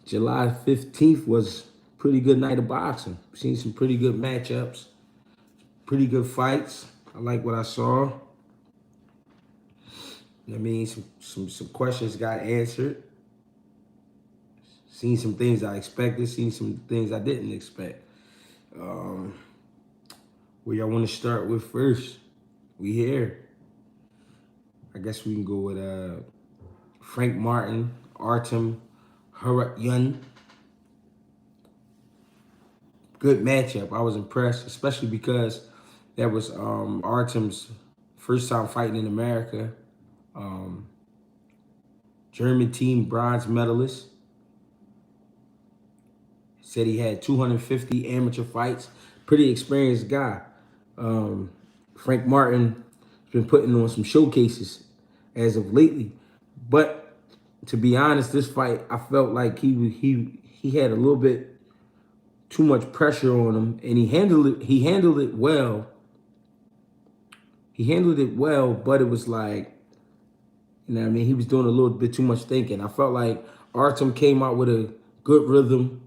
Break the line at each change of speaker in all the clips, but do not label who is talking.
July 15th was a pretty good night of boxing. Seen some pretty good matchups, pretty good fights. I like what I saw. I mean, some questions got answered. Seen some things I expected, seen some things I didn't expect. Where y'all want to start with first? We here. I guess we can go with Frank Martin, Artem Harutyunyan. Good matchup. I was impressed, especially because that was Artem's first time fighting in America. German team bronze medalist. Said he had 250 amateur fights. Pretty experienced guy. Frank Martin has been putting on some showcases as of lately. But to be honest, this fight, I felt like he had a little bit too much pressure on him, and he handled it well. He handled it well, but it was like, you know what I mean, he was doing a little bit too much thinking. I felt like Artem came out with a good rhythm,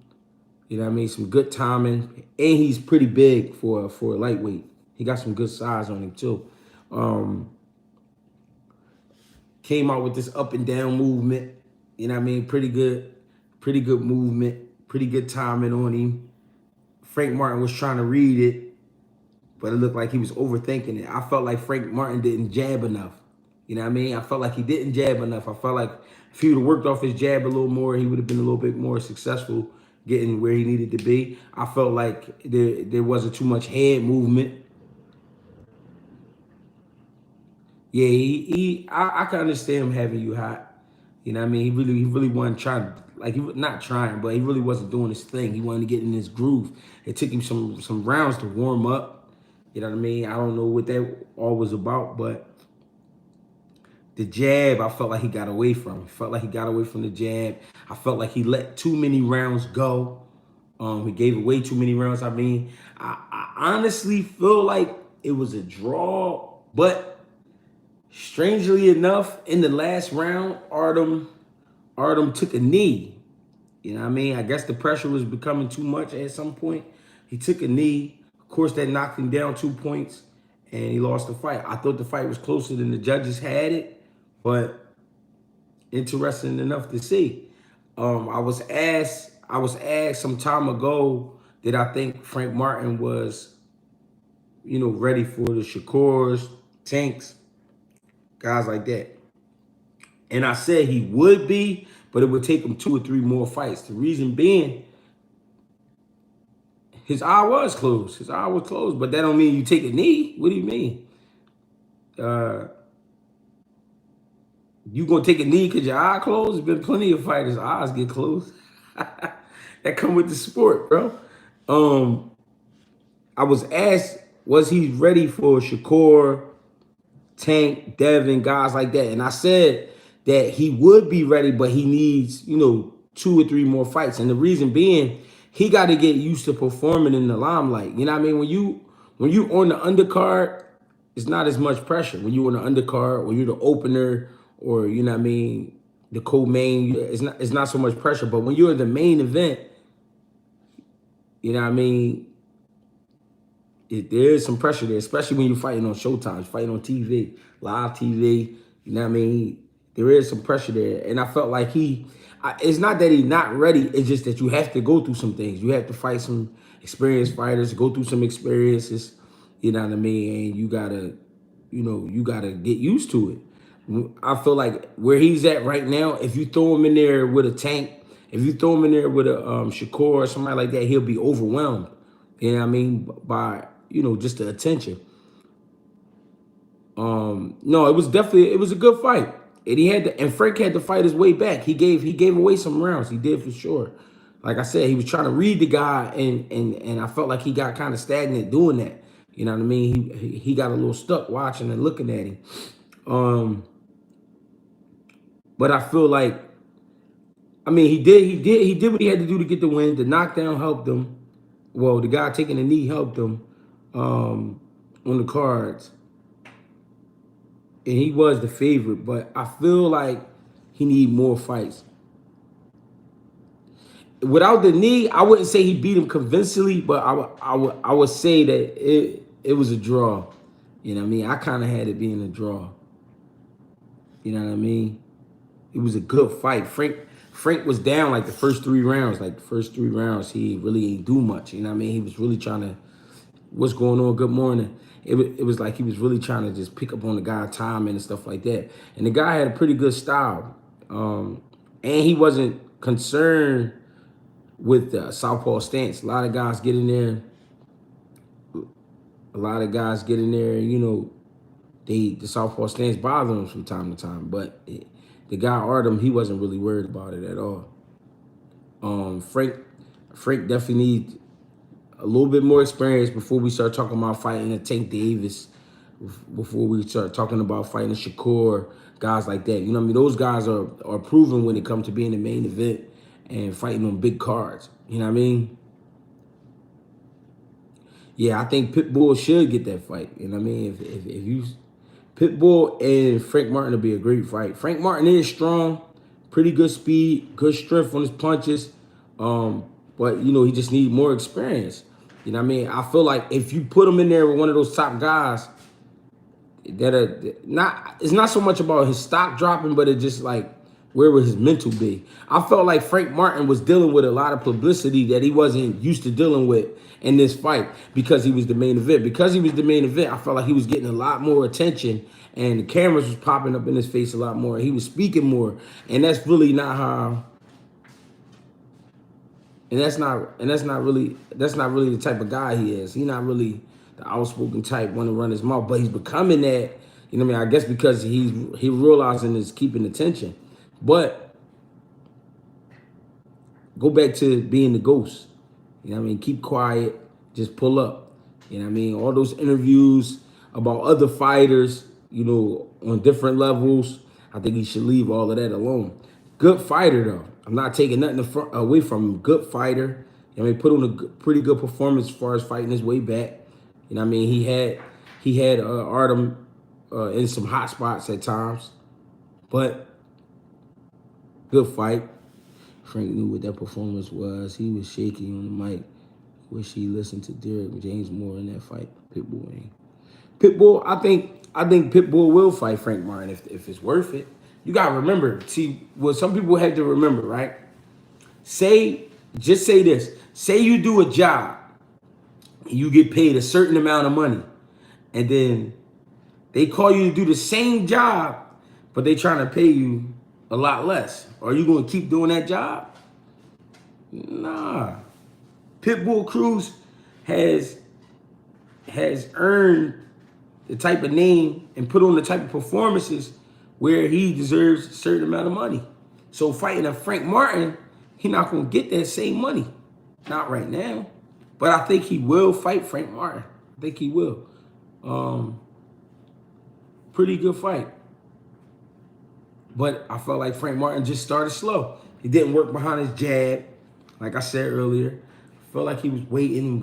you know what I mean, some good timing, and he's pretty big for a lightweight. He got some good size on him too. Came out with this up and down movement, you know what I mean, pretty good movement, pretty good timing on him. Frank Martin was trying to read it, but it looked like he was overthinking it. I felt like Frank Martin didn't jab enough. You know what I mean? I felt like he didn't jab enough. I felt like if he would have worked off his jab a little more, he would have been a little bit more successful getting where he needed to be. I felt like there wasn't too much head movement. Yeah, I can understand him having you hot. You know what I mean? He really wasn't trying, like he was not trying, but he really wasn't doing his thing. He wanted to get in his groove. It took him some rounds to warm up. You know what I mean? I don't know what that all was about, but the jab, I felt like he got away from. Felt like he got away from the jab. I felt like he let too many rounds go. He gave away too many rounds. I mean, I honestly feel like it was a draw, but strangely enough, in the last round, Artem took a knee. You know what I mean? I guess the pressure was becoming too much at some point. He took a knee. Of course, that knocked him down 2 points, and he lost the fight. I thought the fight was closer than the judges had it, but interesting enough to see. I was asked some time ago that I think Frank Martin was, ready for the Shakurs, Tanks, guys like that. And I said he would be, but it would take him 2 or 3 more fights. The reason being, his eye was closed. His eye was closed, but that don't mean you take a knee. What do you mean? You gonna take a knee because your eye closed? There's been plenty of fighters' eyes get closed. That come with the sport, bro. I was asked, was he ready for Shakur, Tank, Devin, guys like that? And I said that he would be ready, but he needs, 2 or 3 more fights. And the reason being, he got to get used to performing in the limelight. You know what I mean? When you on the undercard, it's not as much pressure. When you on the undercard, when you're the opener, or you know what I mean, the co-main, it's not so much pressure. But when you're in the main event, you know what I mean, there is some pressure there, especially when you're fighting on Showtime, fighting on TV, live TV. You know what I mean? There is some pressure there. And I felt like it's not that he's not ready. It's just that you have to go through some things. You have to fight some experienced fighters, go through some experiences. You know what I mean? And you gotta get used to it. I feel like where he's at right now, if you throw him in there with a Tank, if you throw him in there with a Shakur or somebody like that, he'll be overwhelmed. You know what I mean? By, just the attention. No, it was a good fight. And Frank had to fight his way back. He gave away some rounds. He did for sure. Like I said, he was trying to read the guy, and I felt like he got kind of stagnant doing that. You know what I mean? He got a little stuck watching and looking at him. But I feel like, I mean, he did what he had to do to get the win. The knockdown helped him. Well, the guy taking the knee helped him on the cards. And he was the favorite, but I feel like he need more fights. without the knee, I wouldn't say he beat him convincingly, but I would say that it was a draw. You know what I mean? I kind of had it being a draw. You know what I mean? It was a good fight. Frank was down like the first 3 rounds. Like the first 3 rounds, he really ain't do much. You know what I mean? He was really trying to, what's going on? Good morning. It was like he was really trying to just pick up on the guy's timing and stuff like that. And the guy had a pretty good style. And he wasn't concerned with the southpaw stance. A lot of guys get in there. You know, the southpaw stance bother them from time to time. But the guy Artem, he wasn't really worried about it at all. Frank definitely needs a little bit more experience before we start talking about fighting a Tank Davis, before we start talking about fighting a Shakur, guys like that. You know what I mean? Those guys are proven when it comes to being the main event and fighting on big cards. You know what I mean? Yeah, I think Pitbull should get that fight. You know what I mean? If you Pitbull and Frank Martin will be a great fight. Frank Martin is strong, pretty good speed, good strength on his punches. But you know, he just needs more experience. You know what I mean? I feel like if you put him in there with one of those top guys that are not, it's not so much about his stock dropping, but it's just like, where would his mental be? I felt like Frank Martin was dealing with a lot of publicity that he wasn't used to dealing with in this fight because he was the main event. Because he was the main event, I felt like he was getting a lot more attention and the cameras was popping up in his face a lot more. He was speaking more, and that's really not how. And that's not really the type of guy he is. He's not really the outspoken type, want to run his mouth, but he's becoming that. You know what I mean? I guess because he realizing is keeping attention. But go back to being the ghost. You know what I mean? Keep quiet. Just pull up. You know what I mean? All those interviews about other fighters, you know, on different levels, I think he should leave all of that alone. Good fighter, though. I'm not taking nothing away from him. Good fighter. I mean, put on a pretty good performance as far as fighting his way back. You know what I mean? He had Artem in some hot spots at times. But good fight. Frank knew what that performance was. He was shaky on the mic. Wish he listened to Derek James more in that fight. Pitbull ain't. Pitbull, I think Pitbull will fight Frank Martin if it's worth it. You gotta remember, see, what some people have to remember, right? Just say this. Say you do a job, you get paid a certain amount of money, and then they call you to do the same job, but they trying to pay you a lot less. Are you gonna keep doing that job? Nah. Pitbull Cruz has earned the type of name and put on the type of performances where he deserves a certain amount of money. So fighting a Frank Martin, he's not gonna get that same money. Not right now. But I think he will fight Frank Martin. I think he will. Pretty good fight. But I felt like Frank Martin just started slow. He didn't work behind his jab. Like I said earlier, I felt like he was waiting.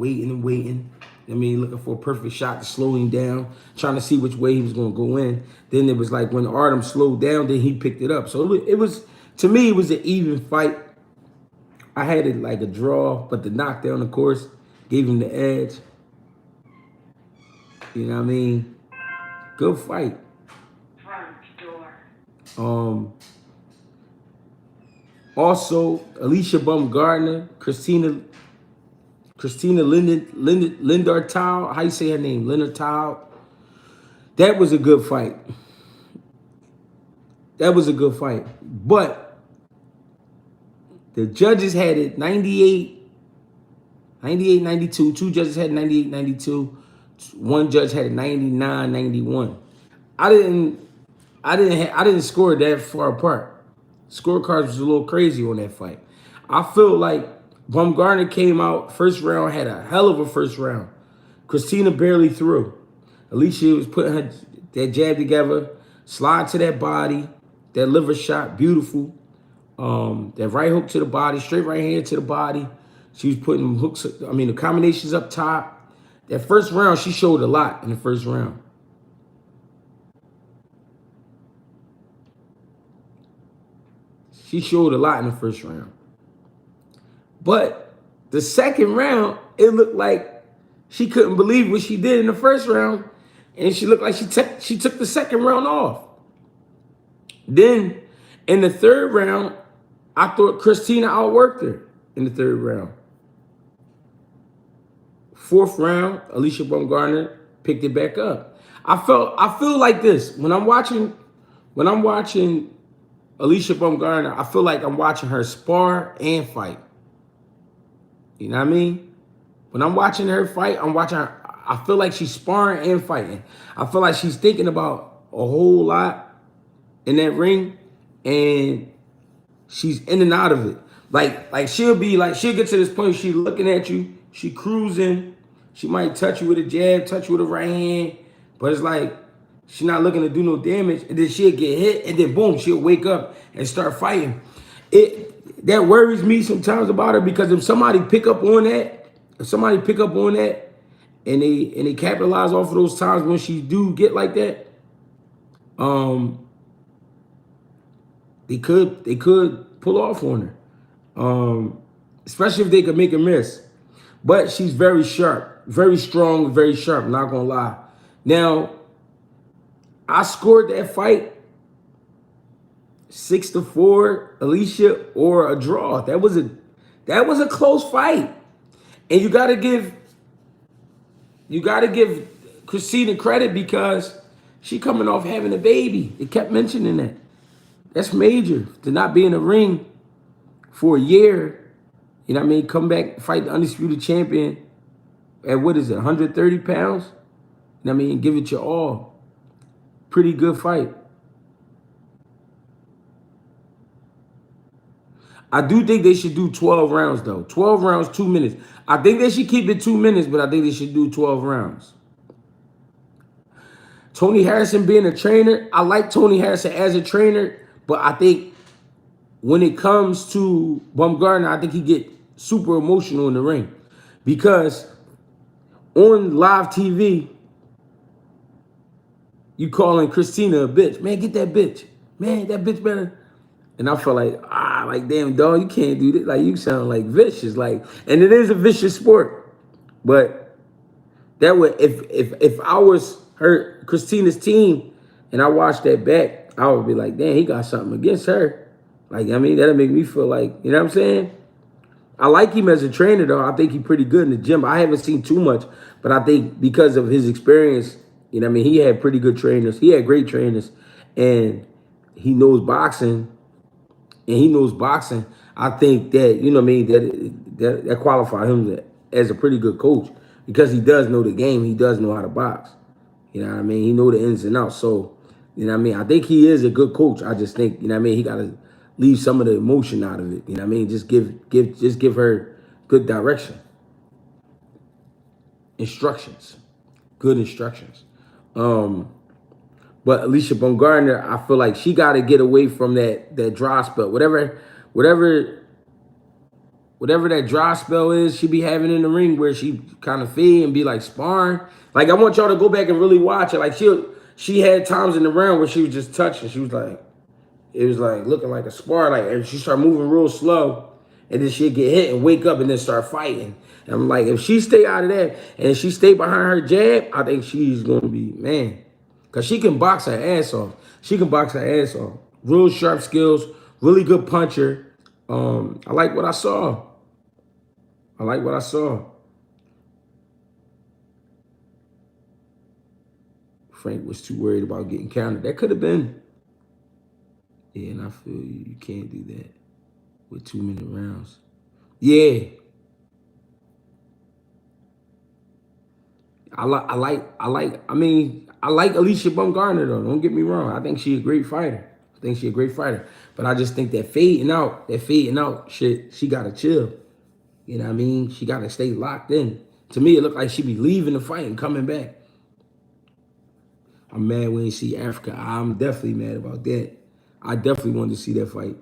I mean, looking for a perfect shot to slow him down, trying to see which way he was going to go in. Then it was like when Artem slowed down, then he picked it up. So it was, to me, it was an even fight. I had it like a draw, but the knockdown, of course, gave him the edge. You know what I mean? Good fight.
Front door.
Also, Alicia Bumgardner, Christina Linardatou, how you say her name? Linardatou. That was a good fight. But the judges had it 98-92. Two judges had 98-92. One judge had it 99-91. I didn't score it that far apart. Scorecards was a little crazy on that fight. I feel like Baumgardner came out first round, had a hell of a first round. Christina barely threw. Alicia was putting that jab together, slide to that body, that liver shot, beautiful. That right hook to the body, straight right hand to the body. She was putting hooks, the combinations up top. That first round, she showed a lot in the first round. She showed a lot in the first round. But the second round, it looked like she couldn't believe what she did in the first round, and she looked like she took the second round off. Then in the third round, I thought Christina outworked her in the third round. Fourth round, Alicia Bumgardner picked it back up. I feel like this when I'm watching Alicia Baumgardner, I feel like I'm watching her spar and fight. You know what I mean? When I'm watching her fight, I feel like she's sparring and fighting. I feel like she's thinking about a whole lot in that ring, and she's in and out of it. Like she'll get to this point, she's looking at you, she cruising, she might touch you with a jab, touch you with a right hand, but it's like she's not looking to do no damage, and then she'll get hit, and then boom, she'll wake up and start fighting. That worries me sometimes about her, because if somebody pick up on that, and they capitalize off of those times when she do get like that, they could pull off on her, especially if they could make a miss. But she's very sharp, very strong, very sharp. Not gonna lie. Now, I scored that fight 6-4, Alicia, or a draw. That was a close fight, and you gotta give Christina credit, because she coming off having a baby. They kept mentioning that. That's major, to not be in the ring for a year. You know what I mean? Come back, fight the undisputed champion at 130 pounds? You know what I mean? Give it your all. Pretty good fight. I do think they should do 12 rounds, though. 12 rounds, 2 minutes. I think they should keep it 2 minutes, but I think they should do 12 rounds. Tony Harrison being a trainer, I like Tony Harrison as a trainer, but I think when it comes to Bumgardner, I think he get super emotional in the ring, because on live TV, you calling Christina a bitch. Man, get that bitch. Man, that bitch better. And I felt like damn, dog, you can't do that. Like, you sound like vicious. Like, and it is a vicious sport. But that would, if I was Christina's team and I watched that back, I would be like, damn, he got something against her. Like, I mean, that'll make me feel like, you know what I'm saying? I like him as a trainer, though. I think he's pretty good in the gym. I haven't seen too much, but I think because of his experience, you know what I mean, he had pretty good trainers. He had great trainers, and he knows boxing. I think that, you know what I mean, that qualifies him as a pretty good coach, because he does know the game. He does know how to box. You know what I mean? He know the ins and outs. So, you know what I mean? I think he is a good coach. I just think, you know what I mean, he got to leave some of the emotion out of it. You know what I mean? Just give her good direction. Instructions. Good instructions. But Alicia Bumgardner, I feel like she got to get away from that dry spell. Whatever that dry spell is she be having in the ring, where she kind of fade and be like sparring. Like, I want y'all to go back and really watch it. Like, she had times in the round where she was just touching. She was like, it was like looking like a spar. Like, and she started moving real slow, and then she'd get hit and wake up and then start fighting. And I'm like, if she stay out of that and she stay behind her jab, I think she's gonna be, man. Because she can box her ass off. Real sharp skills, really good puncher. I like what I saw. Frank was too worried about getting counted. That could have been. Yeah, and I feel you can't do that with 2 minute rounds. Yeah. I like Alicia Bumgardner, though. Don't get me wrong. I think she's a great fighter. But I just think that fading out shit, she gotta chill. You know what I mean? She gotta stay locked in. To me, it looked like she be leaving the fight and coming back. I'm mad we ain't see Africa. I'm definitely mad about that. I definitely wanted to see that fight.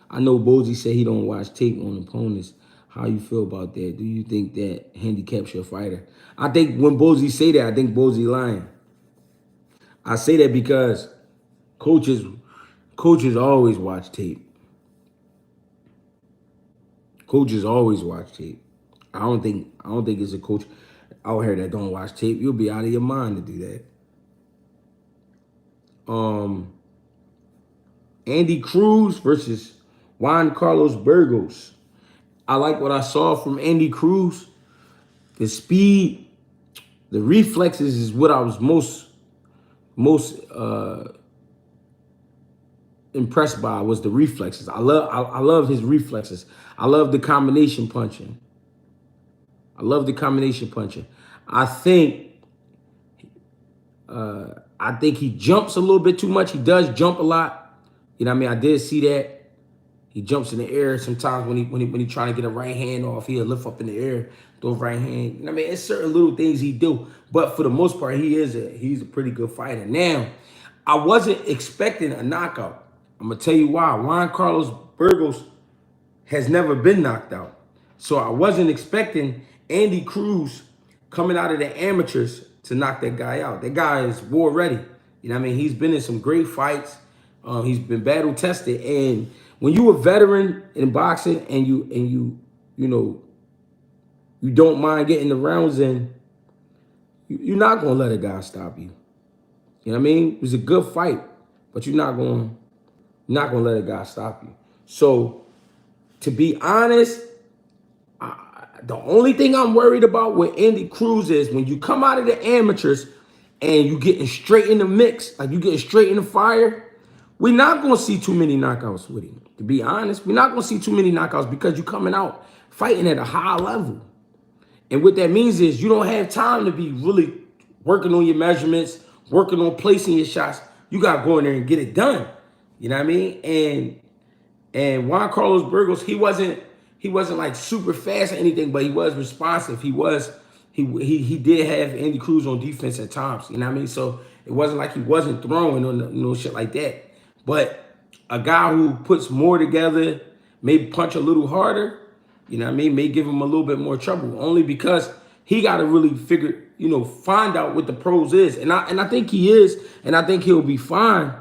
I know Bozy said he don't watch tape on opponents. How you feel about that? Do you think that handicaps your fighter? I think when Bozy say that, I think Bozy lying. I say that because coaches always watch tape. Coaches always watch tape. I don't think it's a coach out here that don't watch tape. You'll be out of your mind to do that. Andy Cruz versus Juan Carlos Burgos. I like what I saw from Andy Cruz. The speed, the reflexes is what I was most impressed by, was the reflexes. I love his reflexes. I love the combination punching. I think he jumps a little bit too much. He does jump a lot. You know what I mean? I did see that. He jumps in the air sometimes when he trying to get a right hand off. He'll lift up in the air, throw a right hand. You know what I mean? It's certain little things he do, but for the most part, he's a pretty good fighter. Now, I wasn't expecting a knockout. I'm gonna tell you why. Juan Carlos Burgos has never been knocked out, so I wasn't expecting Andy Cruz coming out of the amateurs to knock that guy out. That guy is war ready. You know what I mean? He's been in some great fights. He's been battle tested, and when you a veteran in boxing and you don't mind getting the rounds in, you're not gonna let a guy stop you. You know what I mean? It was a good fight, but you're not gonna let a guy stop you. So, to be honest, the only thing I'm worried about with Andy Cruz is when you come out of the amateurs and you getting straight in the mix, like you getting straight in the fire, we're not going to see too many knockouts with him. To be honest, we're not going to see too many knockouts because you're coming out fighting at a high level. And what that means is you don't have time to be really working on your measurements, working on placing your shots. You got to go in there and get it done. You know what I mean? And Juan Carlos Burgos, he wasn't like super fast or anything, but he was responsive. He did have Andy Cruz on defense at times. You know what I mean? So it wasn't like he wasn't throwing or shit like that. But a guy who puts more together, may punch a little harder, you know what I mean, may give him a little bit more trouble, only because he got to really find out what the pros is. And I think he is, and I think he'll be fine.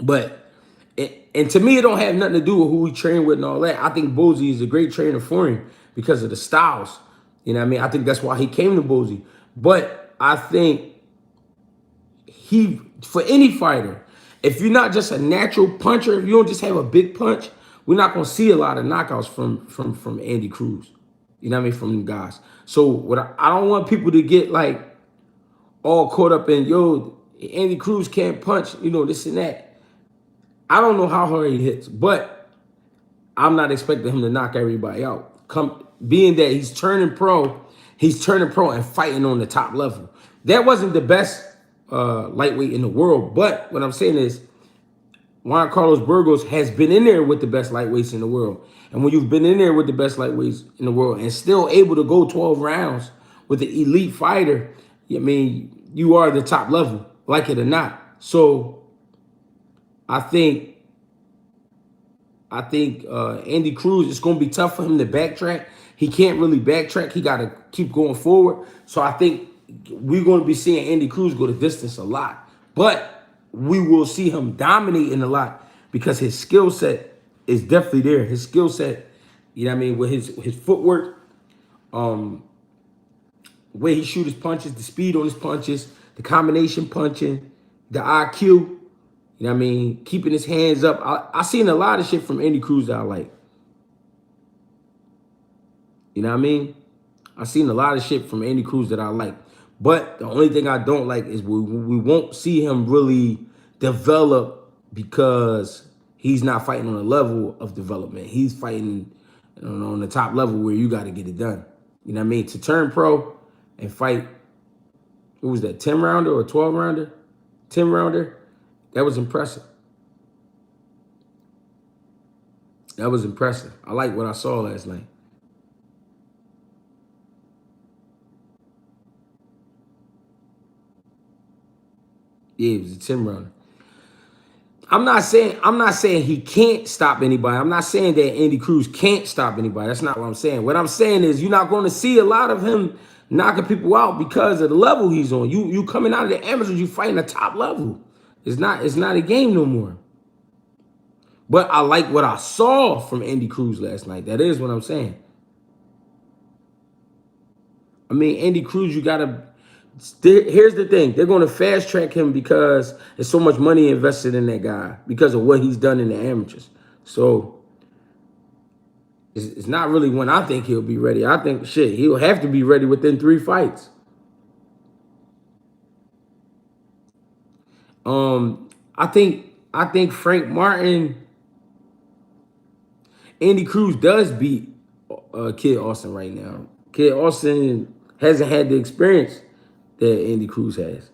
But, and to me, it don't have nothing to do with who he trained with and all that. I think Bozy is a great trainer for him because of the styles. You know what I mean? I think that's why he came to Bozy. But I think for any fighter, if you're not just a natural puncher, if you don't just have a big punch, we're not going to see a lot of knockouts from Andy Cruz. You know what I mean? From them guys. So I don't want people to get like all caught up in, Andy Cruz can't punch, this and that. I don't know how hard he hits, but I'm not expecting him to knock everybody out. Being that he's turning pro and fighting on the top level. That wasn't the best lightweight in the world, but what I'm saying is Juan Carlos Burgos has been in there with the best lightweights in the world. And when you've been in there with the best lightweights in the world and still able to go 12 rounds with an elite fighter, I mean, you are the top level, like it or not. So I think Andy Cruz, it's going to be tough for him to backtrack. He can't really backtrack. He got to keep going forward. So I think we're going to be seeing Andy Cruz go the distance a lot. But we will see him dominating a lot because his skill set is definitely there. His skill set, you know what I mean, with his footwork, the way he shoots his punches, the speed on his punches, the combination punching, the IQ, you know what I mean, keeping his hands up. I seen a lot of shit from Andy Cruz that I like. You know what I mean? I seen a lot of shit from Andy Cruz that I like. But the only thing I don't like is we won't see him really develop because he's not fighting on a level of development. He's fighting on the top level where you got to get it done. You know what I mean? To turn pro and fight, what was that, 10-rounder or 12-rounder? 10-rounder? That was impressive. That was impressive. I like what I saw last night. Yeah, it was a 10-rounder. I'm not saying he can't stop anybody. I'm not saying that Andy Cruz can't stop anybody. That's not what I'm saying. What I'm saying is you're not going to see a lot of him knocking people out because of the level he's on. You coming out of the amateurs, you fighting the top level. It's not a game no more. But I like what I saw from Andy Cruz last night. That is what I'm saying. I mean, Andy Cruz, you gotta. Here's the thing: they're going to fast track him because there's so much money invested in that guy because of what he's done in the amateurs. So it's not really when I think he'll be ready. I think he'll have to be ready within 3 fights. I think Frank Martin, Andy Cruz does beat Kid Austin right now. Kid Austin hasn't had the experience that Andy Cruz has.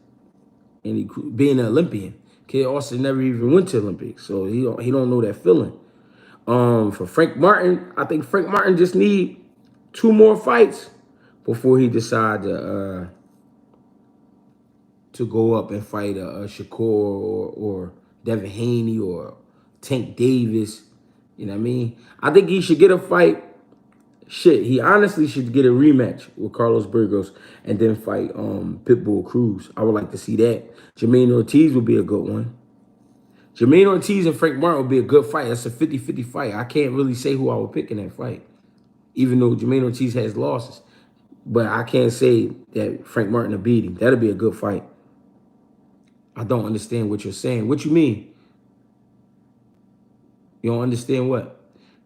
Andy Cruz, being an Olympian, Kid Austin never even went to Olympics, so he don't know that feeling. For Frank Martin, I think Frank Martin just need 2 more fights before he decide to go up and fight a Shakur or Devin Haney or Tank Davis. You know what I mean? I think he should get a fight. He honestly should get a rematch with Carlos Burgos and then fight Pitbull Cruz. I would like to see that. Jermaine Ortiz would be a good one. Jermaine Ortiz and Frank Martin would be a good fight. That's a 50-50 fight. I can't really say who I would pick in that fight, even though Jermaine Ortiz has losses. But I can't say that Frank Martin will beat him. That'll be a good fight. I don't understand what you're saying. What you mean? You don't understand what?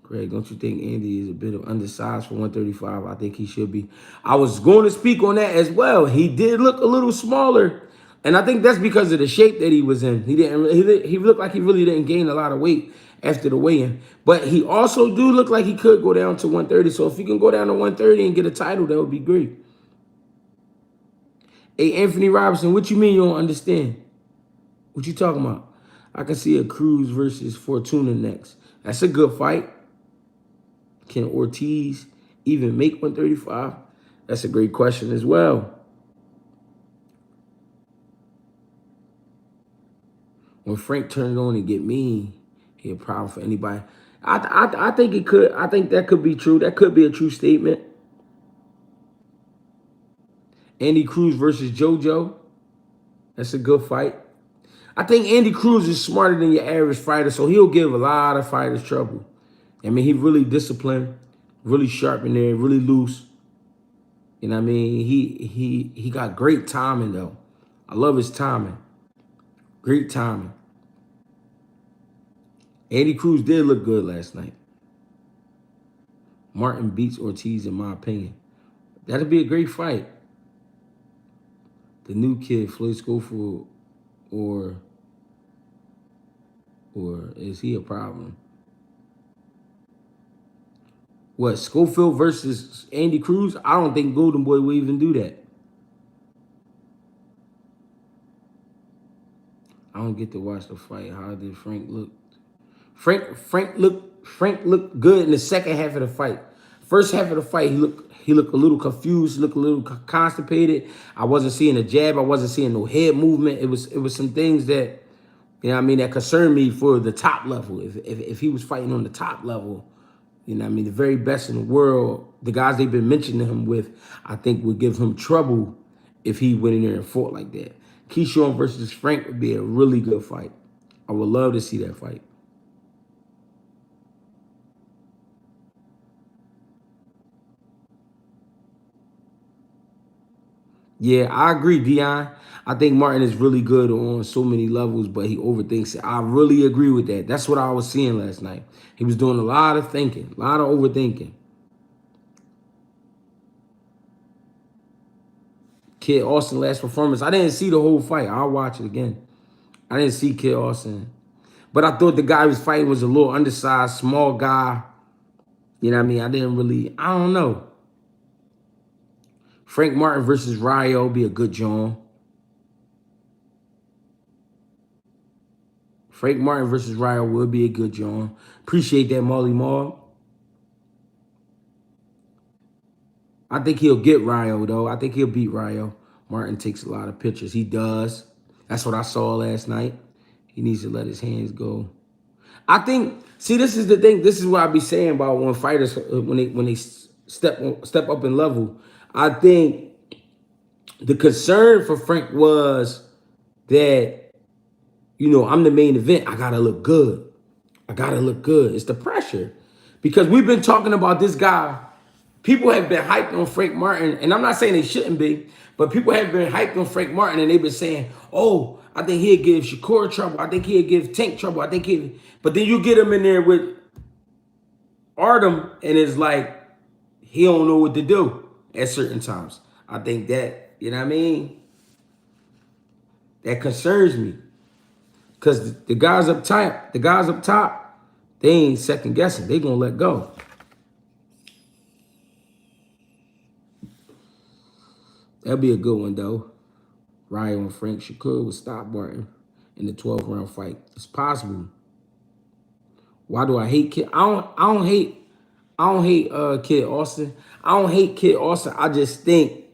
Greg, don't you think Andy is a bit of undersized for 135? I think he should be. I was going to speak on that as well. He did look a little smaller, and I think that's because of the shape that he was in. He looked like he really didn't gain a lot of weight after the weigh-in. But he also do look like he could go down to 130. So if he can go down to 130 and get a title, that would be great. Hey, Anthony Robinson, what you mean you don't understand? What you talking about? I can see a Cruz versus Fortuna next. That's a good fight. Can Ortiz even make 135? That's a great question as well. When Frank turned on and get mean, he a problem for anybody. I think it could. I think that could be true. That could be a true statement. Andy Cruz versus JoJo. That's a good fight. I think Andy Cruz is smarter than your average fighter, so he'll give a lot of fighters trouble. I mean, he's really disciplined, really sharp in there, really loose. You know what I mean? He got great timing, though. I love his timing. Great timing. Andy Cruz did look good last night. Martin beats Ortiz, in my opinion. That'll be a great fight. The new kid, Floyd Schofield, or is he a problem? What, Schofield versus Andy Cruz? I don't think Golden Boy will even do that. I don't get to watch the fight. How did Frank look? Frank looked good in the second half of the fight. First half of the fight, he looked a little confused, looked a little constipated. I wasn't seeing a jab. I wasn't seeing no head movement. It was some things that, you know what I mean, that concerned me for the top level. If he was fighting on the top level, you know what I mean, the very best in the world, the guys they've been mentioning him with, I think would give him trouble if he went in there and fought like that. Keyshawn versus Frank would be a really good fight. I would love to see that fight. Yeah, I agree, Dion. I think Martin is really good on so many levels, but he overthinks it. I really agree with that. That's what I was seeing last night. He was doing a lot of thinking, a lot of overthinking. Kid Austin last performance. I didn't see the whole fight. I'll watch it again. I didn't see Kid Austin. But I thought the guy he was fighting was a little undersized, small guy. You know what I mean? I don't know. Frank Martin versus Ryo be a good John. Frank Martin versus Ryo will be a good John. Appreciate that, Molly Moore. I think he'll get Ryo, though. I think he'll beat Ryo. Martin takes a lot of pictures. He does. That's what I saw last night. He needs to let his hands go. I think, see, this is the thing. This is what I be saying about when fighters, when they step up in level. I think the concern for Frank was that, you know, I'm the main event. I got to look good. I gotta look good. It's the pressure. Because we've been talking about this guy. People have been hyped on Frank Martin, and I'm not saying they shouldn't be, but people have been hyped on Frank Martin, and they've been saying, oh, I think he'll give Shakur trouble. I think he'll give Tank trouble. I think he'll... But then you get him in there with Artem, and it's like, he don't know what to do at certain times. I think that, you know what I mean? That concerns me. Because the guys up top, they ain't second guessing. They gonna let go. That'll be a good one though. Ryan on Frank Shakur would stop Martin in the 12th round fight. It's possible. Why do I hate Kid? I don't hate Kid Austin. I don't hate Kid Austin. I just think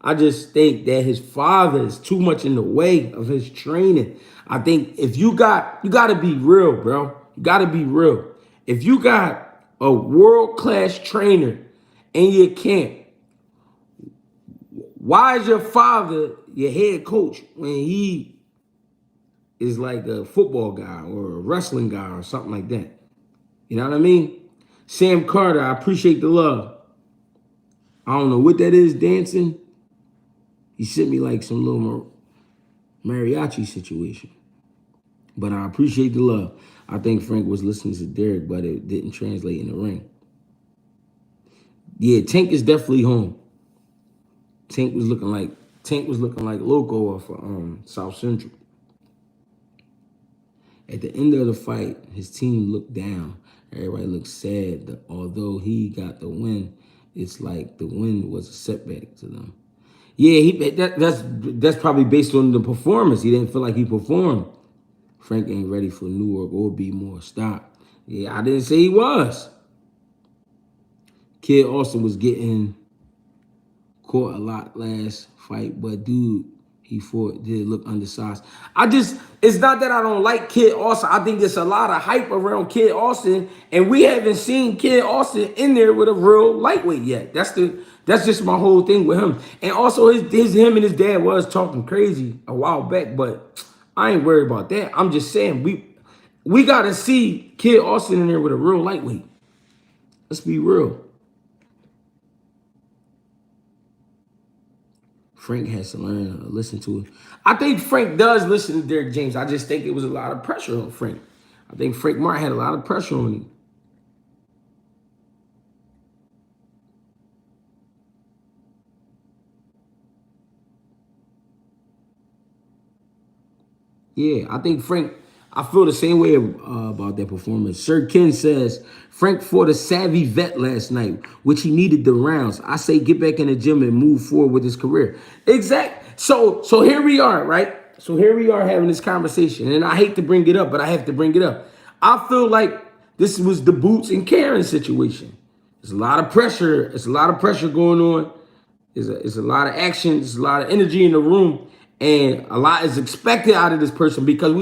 that his father is too much in the way of his training. I think if you gotta be real, bro. You gotta be real. If you got a world-class trainer in your camp, why is your father your head coach when he is like a football guy or a wrestling guy or something like that? You know what I mean? Sam Carter, I appreciate the love. I don't know what that is dancing. He sent me like some little mariachi situation. But I appreciate the love. I think Frank was listening to Derek, but it didn't translate in the ring. Yeah, Tank is definitely home. Tank was looking like Loco off of South Central. At the end of the fight, his team looked down. Everybody looked sad. Although he got the win, it's like the win was a setback to them. Yeah, that's probably based on the performance. He didn't feel like he performed. Frank ain't ready for Newark or be more. Stop. Yeah, I didn't say he was. Kid Austin was getting caught a lot last fight, but dude, he fought did look undersized. It's not that I don't like Kid Austin. I think there's a lot of hype around Kid Austin, and we haven't seen Kid Austin in there with a real lightweight yet. That's just my whole thing with him. And also him and his dad was talking crazy a while back, but I ain't worried about that. I'm just saying we gotta see Kid Austin in there with a real lightweight. Let's be real. Frank has to learn to listen to it. I think Frank does listen to Derek James. I just think it was a lot of pressure on Frank. I think Frank Martin had a lot of pressure on him. Yeah, I think Frank, I feel the same way about that performance. Sir Ken says, Frank fought a savvy vet last night, which he needed the rounds. I say get back in the gym and move forward with his career. Exact. So here we are, right? So here we are having this conversation. And I hate to bring it up, but I have to bring it up. I feel like this was the Boots and Karen situation. There's a lot of pressure. It's a lot of pressure going on. It's a lot of action. There's a lot of energy in the room. And a lot is expected out of this person because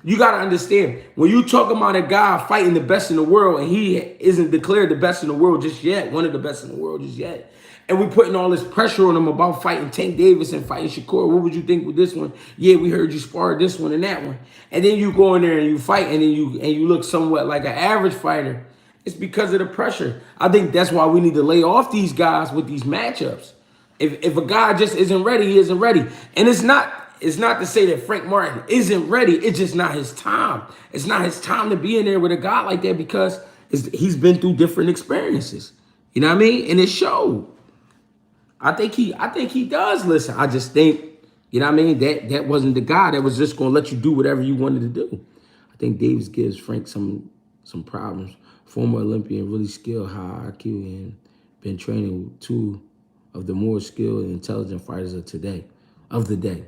you got to understand, when you talk about a guy fighting the best in the world and he isn't declared the best in the world just yet, one of the best in the world just yet, and we're putting all this pressure on him about fighting Tank Davis and fighting Shakur, what would you think with this one? Yeah, we heard you spar this one and that one. And then you go in there and you fight and then you look somewhat like an average fighter. It's because of the pressure. I think that's why we need to lay off these guys with these matchups. If a guy just isn't ready, he isn't ready. And it's not to say that Frank Martin isn't ready. It's just not his time. It's not his time to be in there with a guy like that because he's been through different experiences. You know what I mean? And it showed. I think he does listen. I just think, you know what I mean, that wasn't the guy that was just gonna let you do whatever you wanted to do. I think Davis gives Frank some problems. Former Olympian, really skilled, high IQ, and been training with two of the more skilled and intelligent fighters of the day.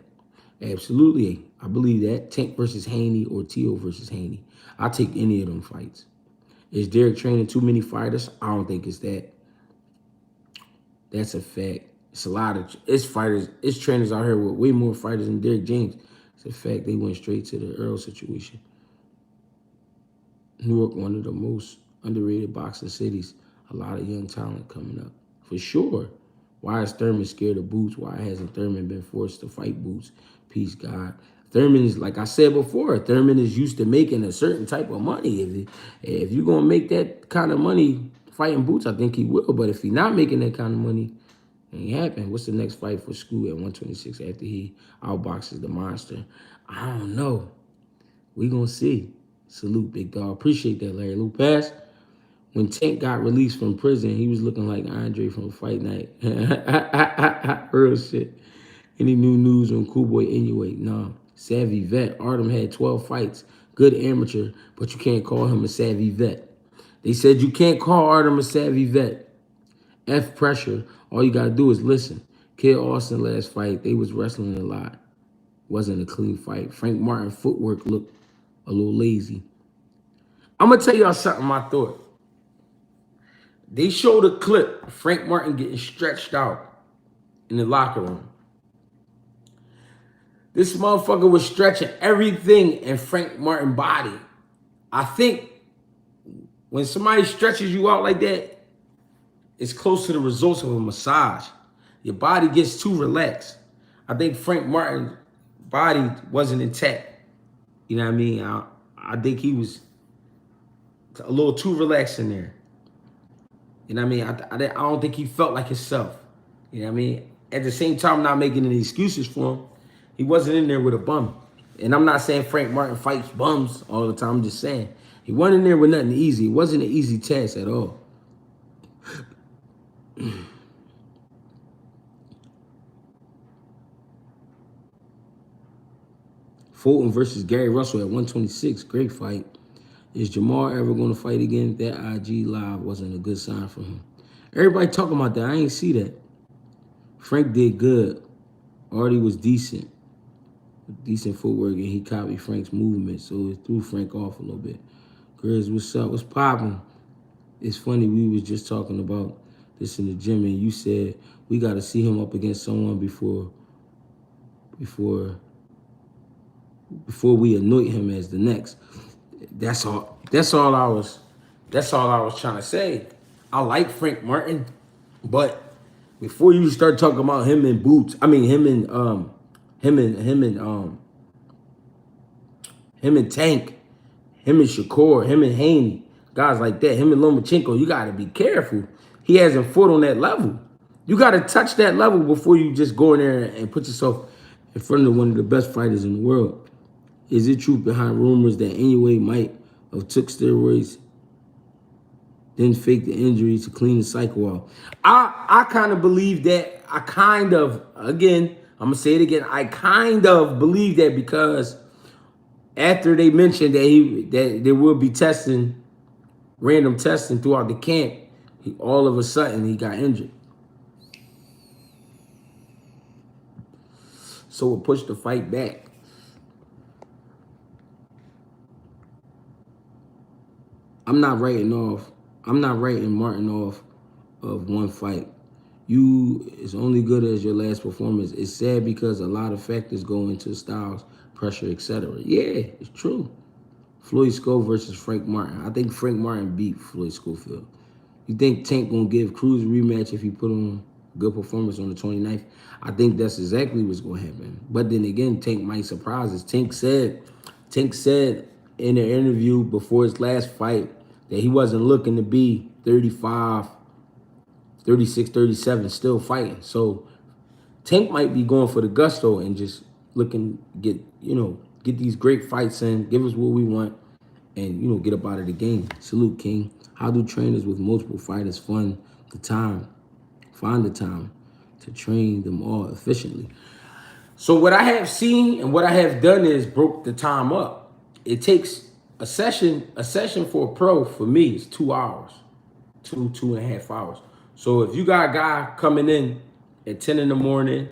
Absolutely. I believe that. Tank versus Haney or Teo versus Haney. I'll take any of them fights. Is Derek training too many fighters? I don't think it's that. That's a fact. It's a lot of fighters, it's trainers out here with way more fighters than Derek James. It's a fact they went straight to the Earl situation. Newark, one of the most underrated boxing cities. A lot of young talent coming up. For sure. Why is Thurman scared of Boots? Why hasn't Thurman been forced to fight Boots? Peace, God. Thurman is, like I said before, Thurman is used to making a certain type of money. If you're gonna make that kind of money fighting Boots, I think he will. But if he's not making that kind of money, it ain't happen. What's the next fight for Screw at 126 after he outboxes the monster? I don't know. We gonna see. Salute, big dog. Appreciate that, Larry Lopez. When Tank got released from prison, he was looking like Andre from Fight Night. Real shit. Any new news on Cool Boy Inuit? No. Savvy vet. Artem had 12 fights. Good amateur, but you can't call him a savvy vet. They said you can't call Artem a savvy vet. F pressure. All you gotta do is listen. Kid Austin last fight, they was wrestling a lot. Wasn't a clean fight. Frank Martin footwork looked a little lazy. I'm gonna tell y'all something I thought. They showed a clip of Frank Martin getting stretched out in the locker room. This motherfucker was stretching everything in Frank Martin's body. I think when somebody stretches you out like that, it's close to the results of a massage. Your body gets too relaxed. I think Frank Martin's body wasn't intact. You know what I mean? I think he was a little too relaxed in there. You know what I mean? I don't think he felt like himself. You know what I mean? At the same time, I'm not making any excuses for him. He wasn't in there with a bum. And I'm not saying Frank Martin fights bums all the time. I'm just saying he wasn't in there with nothing easy. It wasn't an easy task at all. Fulton versus Gary Russell at 126. Great fight. Is Jamar ever going to fight again? That IG live wasn't a good sign for him. Everybody talking about that. I ain't see that. Frank did good. Artie was decent. Decent footwork, and he copied Frank's movement, so it threw Frank off a little bit. Grizz, what's up? What's poppin'? It's funny, we was just talking about this in the gym, and you said we got to see him up against someone before we anoint him as the next. That's all I was trying to say. I like Frank Martin, but before you start talking about him and Boots, I mean him and Tank, him and Shakur, him and Haney, guys like that, him and Lomachenko, you gotta be careful. He hasn't fought on that level. You gotta touch that level before you just go in there and put yourself in front of one of the best fighters in the world. Is it truth behind rumors that Inoue might have took steroids, then faked the injury to clean the cycle out? I kind of believe that. I kind of believe that because after they mentioned that there will be random testing throughout the camp, all of a sudden he got injured. So it pushed the fight back. I'm not writing Martin off of one fight. You is only good as your last performance. It's sad because a lot of factors go into styles, pressure, etc. Yeah, it's true. Floyd Schofield versus Frank Martin. I think Frank Martin beat Floyd Schofield. You think Tank gonna give Cruz a rematch if he put on a good performance on the 29th? I think that's exactly what's gonna happen. But then again, Tank might surprise us. Tank said in an interview before his last fight that he wasn't looking to be 35, 36, 37, still fighting. So Tank might be going for the gusto and just looking get these great fights in, give us what we want, and get up out of the game. Salute, King. How do trainers with multiple fighters find the time to train them all efficiently? So what I have seen and what I have done is broke the time up. It takes a session for a pro, for me, is 2 hours, 2.5 hours. So if you got a guy coming in at 10 in the morning,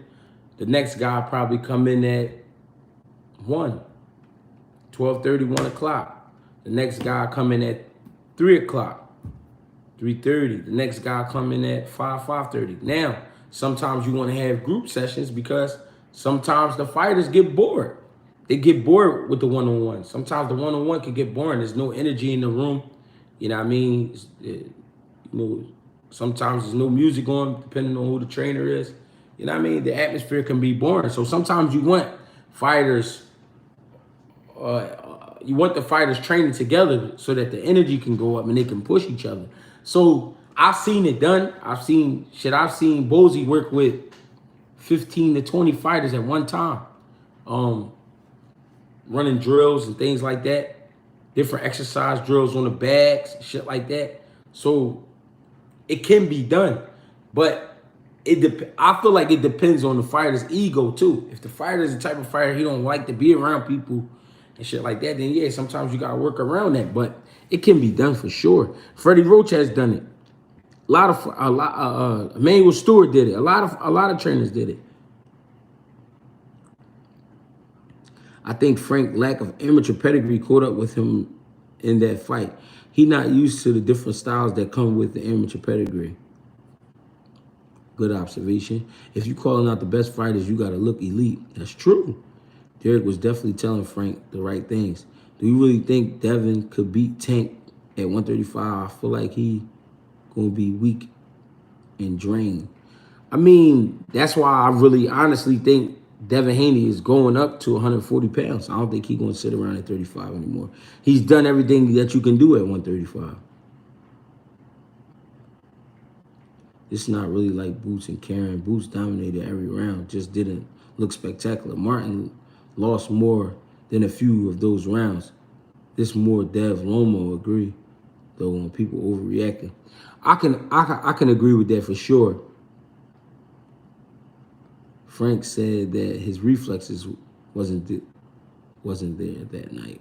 the next guy probably come in at 12:30, 1 o'clock. The next guy come in at 3 o'clock, 3:30. The next guy come in at 5:30. Now, sometimes you want to have group sessions because sometimes the fighters get bored. They get bored with the one-on-one. Sometimes the one-on-one can get boring. There's no energy in the room. You know what I mean? Sometimes there's no music on, depending on who the trainer is. You know what I mean? The atmosphere can be boring. So sometimes you want fighters you want the fighters training together so that the energy can go up and they can push each other. So I've seen it done. I've seen Bozy work with 15 to 20 fighters at one time, running drills and things like that, different exercise drills on the bags, shit like that. So it can be done, but I feel like it depends on the fighter's ego too. If the fighter is the type of fighter he don't like to be around people and shit like that, then yeah, sometimes you gotta work around that. But it can be done for sure. Freddie Roach has done it. Emmanuel Stewart did it. A lot of trainers did it. I think Frank's lack of amateur pedigree caught up with him in that fight. He not used to the different styles that come with the amateur pedigree. Good observation. If you calling out the best fighters, you got to look elite. That's true. Derek was definitely telling Frank the right things. Do you really think Devin could beat Tank at 135? I feel like he going to be weak and drained. I mean, that's why I really honestly think Devin Haney is going up to 140 pounds. I don't think he's going to sit around at 35 anymore. He's done everything that you can do at 135. It's not really like Boots and Karen. Boots dominated every round, just didn't look spectacular. Martin lost more than a few of those rounds. This more Dev Lomo agree, though, when people overreacting. I can agree with that for sure. Frank said that his reflexes wasn't there that night.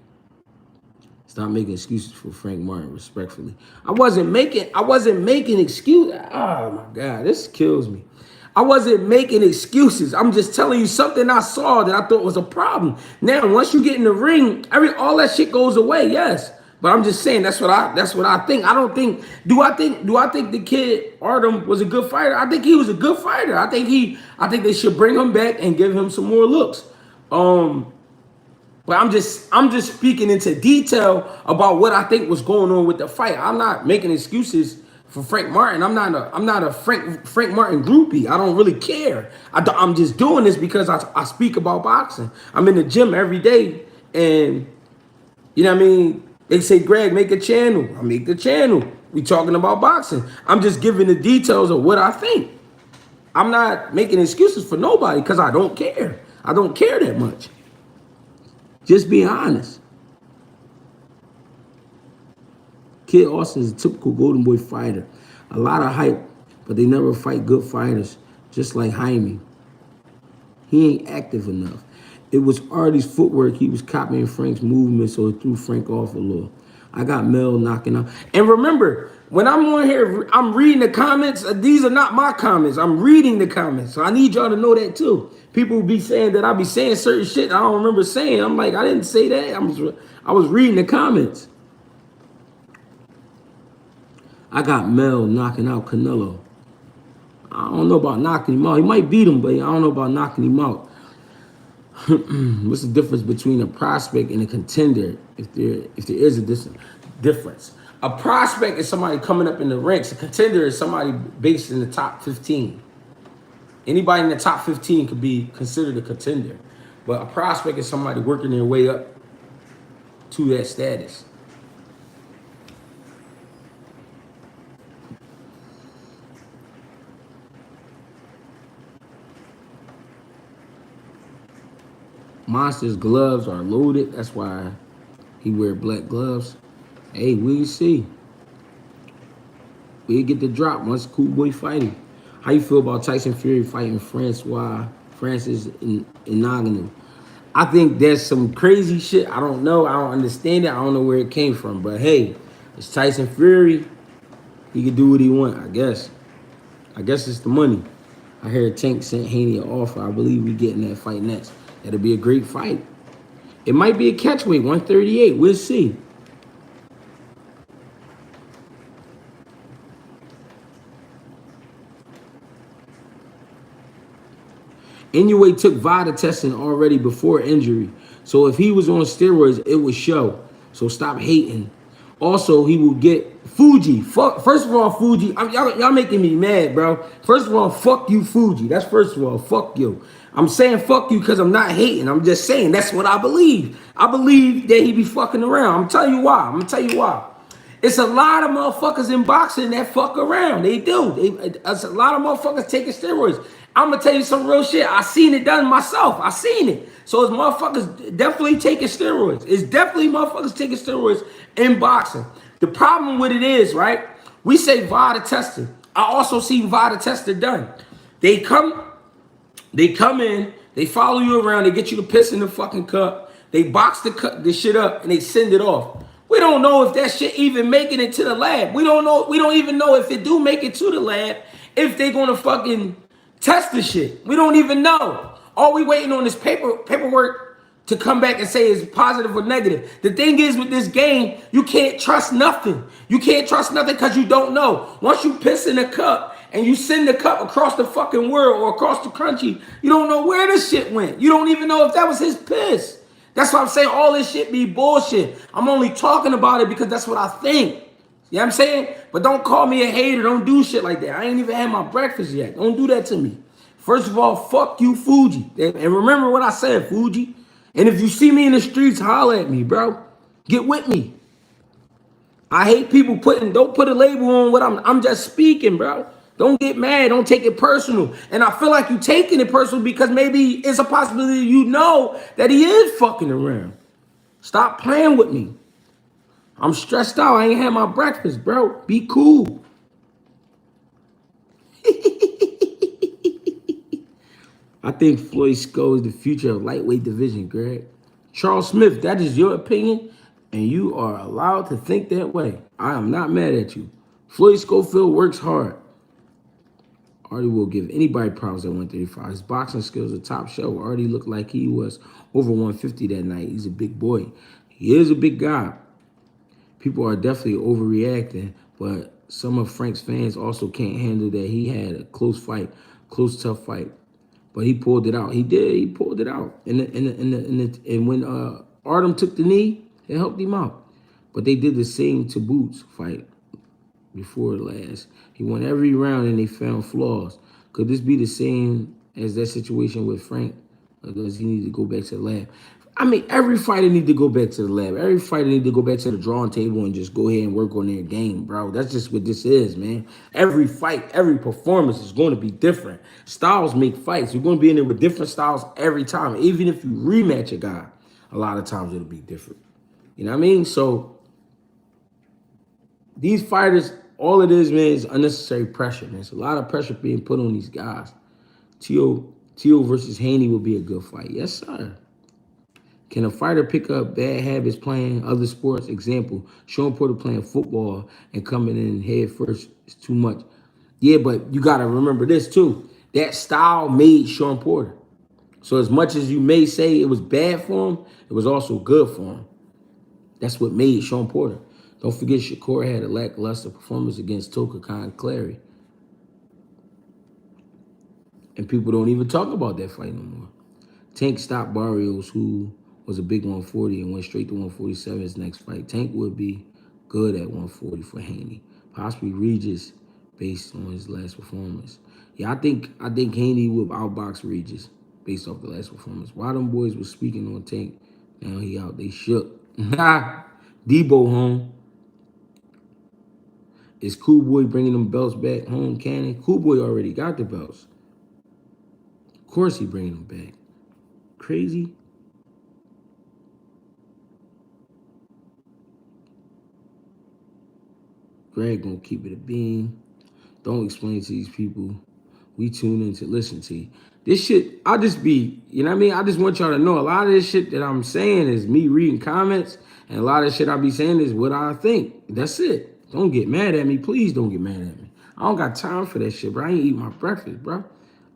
Stop making excuses for Frank Martin, respectfully. I wasn't making excuses. Oh my God, this kills me. I wasn't making excuses. I'm just telling you something I saw that I thought was a problem. Now, once you get in the ring, all that shit goes away, yes. But I'm just saying that's what I think. I don't think. Do I think the kid Artem was a good fighter? I think he was a good fighter. I think they should bring him back and give him some more looks. But I'm just speaking into detail about what I think was going on with the fight. I'm not making excuses for Frank Martin. I'm not a Frank Martin groupie. I don't really care. I'm just doing this because I speak about boxing. I'm in the gym every day, and you know what I mean. They say, Greg, make a channel. I make the channel. We talking about boxing. I'm just giving the details of what I think. I'm not making excuses for nobody because I don't care. I don't care that much. Just being honest. Kid Austin is a typical Golden Boy fighter. A lot of hype, but they never fight good fighters, just like Jaime. He ain't active enough. It was Artie's footwork. He was copying Frank's movement, so it threw Frank off a little. I got Mel knocking out. And remember, when I'm on here, I'm reading the comments. These are not my comments. I'm reading the comments. So I need y'all to know that too. People be saying that I be saying certain shit I don't remember saying. I'm like, I didn't say that. I was reading the comments. I got Mel knocking out Canelo. I don't know about knocking him out. He might beat him, but I don't know about knocking him out. What's the difference between a prospect and a contender, if there is a difference? A prospect is somebody coming up in the ranks. A contender is somebody based in the top 15. Anybody in the top 15 could be considered a contender. But a prospect is somebody working their way up to that status. Monster's gloves are loaded. That's why he wear black gloves. Hey, we'll see. We'll get the drop once Cool Boy fighting. How you feel about Tyson Fury fighting Francis Ngannou? I think there's some crazy shit. I don't know. I don't understand it. I don't know where it came from. But hey, it's Tyson Fury. He can do what he want, I guess. I guess it's the money. I heard Tank sent Haney an offer. I believe we getting that fight next. That'll be a great fight. It might be a catchweight, 138. We'll see. Inoue took VADA testing already before injury. So if he was on steroids, it would show. So stop hating. Also, he will get Fuji. Fuck. First of all, Fuji. Y'all making me mad, bro. First of all, fuck you, Fuji. That's first of all. Fuck you. I'm saying fuck you because I'm not hating. I'm just saying that's what I believe. I believe that he be fucking around. I'm telling you why. I'm gonna tell you why. It's a lot of motherfuckers in boxing that fuck around. They do. It's a lot of motherfuckers taking steroids. I'm gonna tell you some real shit. I seen it done myself. I seen it. So it's motherfuckers definitely taking steroids. It's definitely motherfuckers taking steroids in boxing. The problem with it is, right? We say VADA testing. I also see VADA tester done. They come in, they follow you around, they get you to piss in the fucking cup, they box the shit up, and they send it off. We don't know if that shit even making it to the lab. We don't even know if it do make it to the lab, if they gonna fucking test the shit. We don't even know. All we waiting on is paperwork to come back and say is positive or negative. The thing is with this game, you can't trust nothing. You can't trust nothing because you don't know. Once you piss in a cup and you send the cup across the fucking world or across the country, you don't know where this shit went. You don't even know if that was his piss. That's why I'm saying all this shit be bullshit. I'm only talking about it because that's what I think. You know what I'm saying? But don't call me a hater. Don't do shit like that. I ain't even had my breakfast yet. Don't do that to me. First of all, fuck you, Fuji. And remember what I said, Fuji. And if you see me in the streets, holler at me, bro. Get with me. I hate people don't put a label on what I'm just speaking, bro. Don't get mad. Don't take it personal. And I feel like you taking it personal because maybe it's a possibility you know that he is fucking around. Stop playing with me. I'm stressed out. I ain't had my breakfast, bro. Be cool. I think Floyd Sko is the future of lightweight division, Greg. Charles Smith, that is your opinion, and you are allowed to think that way. I am not mad at you. Floyd Schofield works hard. Artie will give anybody props at 135. His boxing skills are top shelf. Artie looked like he was over 150 that night. He's a big boy. He is a big guy. People are definitely overreacting, but some of Frank's fans also can't handle that he had a close fight, close, tough fight. But he pulled it out. He did. He pulled it out. And when Artem took the knee, it helped him out. But they did the same to Boots fight before last. He won every round and they found flaws. Could this be the same as that situation with Frank? Or does he need to go back to the lab? I mean, every fighter need to go back to the lab. Every fighter need to go back to the drawing table and just go ahead and work on their game, bro. That's just what this is, man. Every fight, every performance is going to be different. Styles make fights. You're going to be in there with different styles every time. Even if you rematch a guy, a lot of times it'll be different. You know what I mean? So these fighters, all it is, man, is unnecessary pressure, man. There's a lot of pressure being put on these guys. Teo versus Haney will be a good fight. Yes, sir. Can a fighter pick up bad habits playing other sports? Example, Sean Porter playing football and coming in head first is too much. Yeah, but you got to remember this too. That style made Sean Porter. So as much as you may say it was bad for him, it was also good for him. That's what made Sean Porter. Don't forget Shakur had a lackluster performance against Toka Khan Clary. And people don't even talk about that fight no more. Tank stopped Barrios, who was a big 140 and went straight to 147 his next fight. Tank would be good at 140 for Haney. Possibly Regis based on his last performance. Yeah, I think Haney would outbox Regis based off the last performance. Why them boys was speaking on Tank, now he out, they shook. Debo home. Is Cool Boy bringing them belts back home, Cannon? Cool Boy already got the belts. Of course he bringing them back. Crazy. Greg gonna keep it a bean. Don't explain to these people. We tune in to listen to you. This shit, I just be, you know what I mean? I just want y'all to know a lot of this shit that I'm saying is me reading comments, and a lot of shit I be saying is what I think. That's it. Don't get mad at me. Please don't get mad at me. I don't got time for that shit, bro. I ain't eat my breakfast, bro.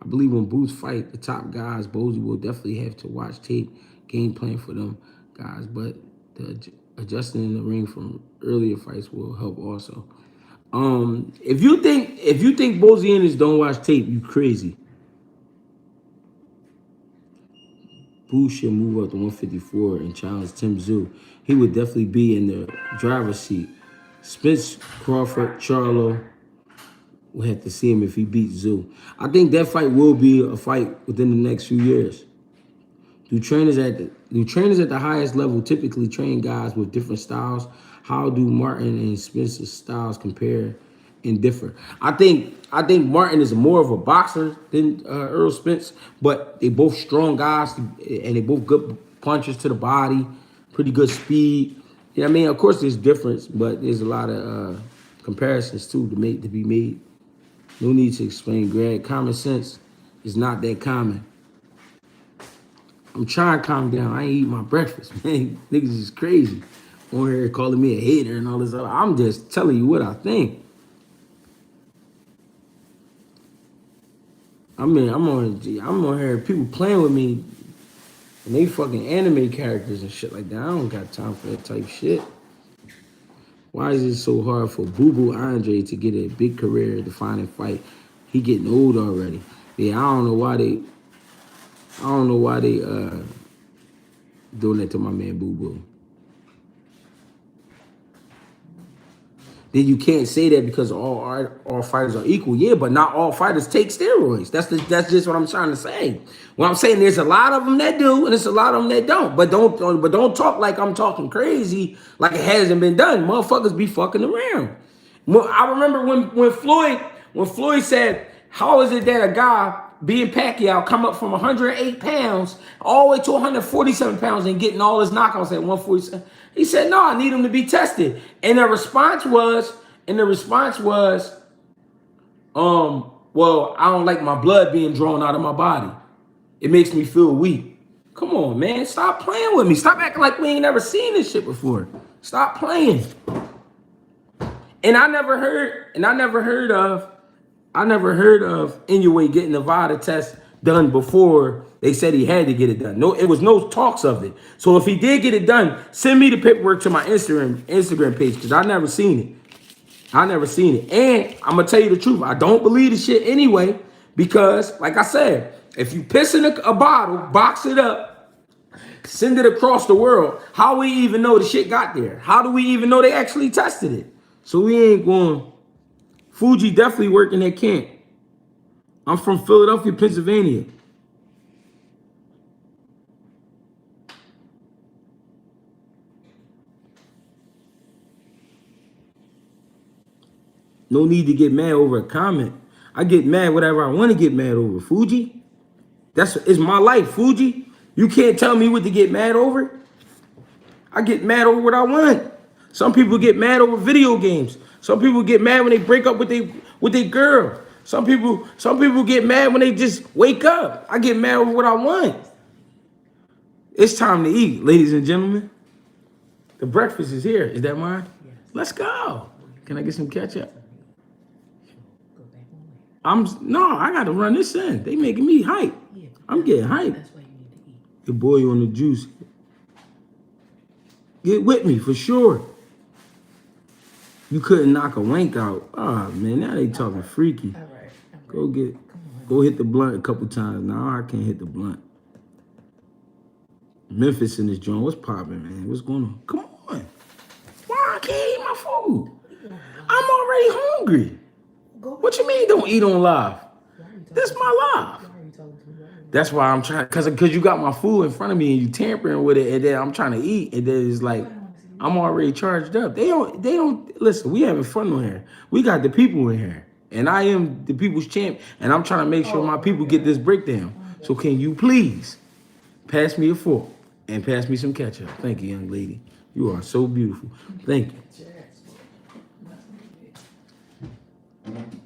I believe when Boots fight the top guys, Bozy will definitely have to watch tape, game plan for them guys. But the adjusting in the ring from earlier fights will help also. If you think Bozianis don't watch tape, you crazy. Boo should move up to 154 and challenge Tim Tszyu. He would definitely be in the driver's seat. Spence Crawford, Charlo. We'll have to see him if he beats Zoo. I think that fight will be a fight within the next few years. Do trainers at the highest level typically train guys with different styles? How do Martin and Spence's styles compare and differ? I think Martin is more of a boxer than Earl Spence, but they both strong guys and they both good punches to the body, pretty good speed. Yeah, I mean, of course there's difference, but there's a lot of comparisons too to be made. No need to explain, Greg. Common sense is not that common. I'm trying to calm down. I ain't eat my breakfast, man. Niggas is crazy. On here calling me a hater and all this other. I'm just telling you what I think. I mean, I'm on here. People playing with me, and they fucking anime characters and shit like that. I don't got time for that type shit. Why is it so hard for Boo Boo Andre to get a big career defining fight? He getting old already. Yeah, I don't know why they doing that to my man Boo Boo. Then you can't say that because all fighters are equal. Yeah, but not all fighters take steroids. That's just what I'm trying to say. What I'm saying, there's a lot of them that do, and there's a lot of them that don't. But don't talk like I'm talking crazy, like it hasn't been done. Motherfuckers be fucking around. I remember when Floyd said, "How is it that a guy being Pacquiao come up from 108 pounds all the way to 147 pounds and getting all his knockouts at 147?" He said, "No, I need him to be tested." And the response was, well, I don't like my blood being drawn out of my body. It makes me feel weak. Come on, man. Stop playing with me. Stop acting like we ain't never seen this shit before. Stop playing. And I never heard of Inoue getting the VADA test done before they said he had to get it done. No, it was no talks of it. So if he did get it done, send me the paperwork to my Instagram page, because I never seen it. And I'm gonna tell you the truth. I don't believe the shit anyway, because like I said, if you piss in a bottle, box it up, send it across the world, how we even know the shit got there? How do we even know they actually tested it? So we ain't going. Fuji definitely working at camp. I'm from Philadelphia, Pennsylvania. No need to get mad over a comment. I get mad whatever I want to get mad over. Fuji, it's my life, Fuji. You can't tell me what to get mad over. I get mad over what I want. Some people get mad over video games. Some people get mad when they break up with their girl. Some people get mad when they just wake up. I get mad over what I want. It's time to eat, ladies and gentlemen. The breakfast is here. Is that mine? Yes. Let's go. Can I get some ketchup? I gotta run this in. They making me hype. Yeah, I'm getting hype. That's why you need to eat. Your boy on the juice. Get with me for sure. You couldn't knock a wank out. Oh man, now they talking freaky. All right. Go hit the blunt a couple times. Now I can't hit the blunt. Memphis in this joint. What's popping, man? What's going on? Come on. Why I can't eat my food? I'm already hungry. What you mean don't eat on live? This is my live. That's why I'm trying, because you got my food in front of me and you tampering with it, and then I'm trying to eat, and then it's like I'm already charged up. They don't listen. We having fun on here. We got the people in here, and I am the people's champ, and I'm trying to make sure my people get this breakdown. So can you please pass me a fork and pass me some ketchup? Thank you, young lady. You are so beautiful. Thank you.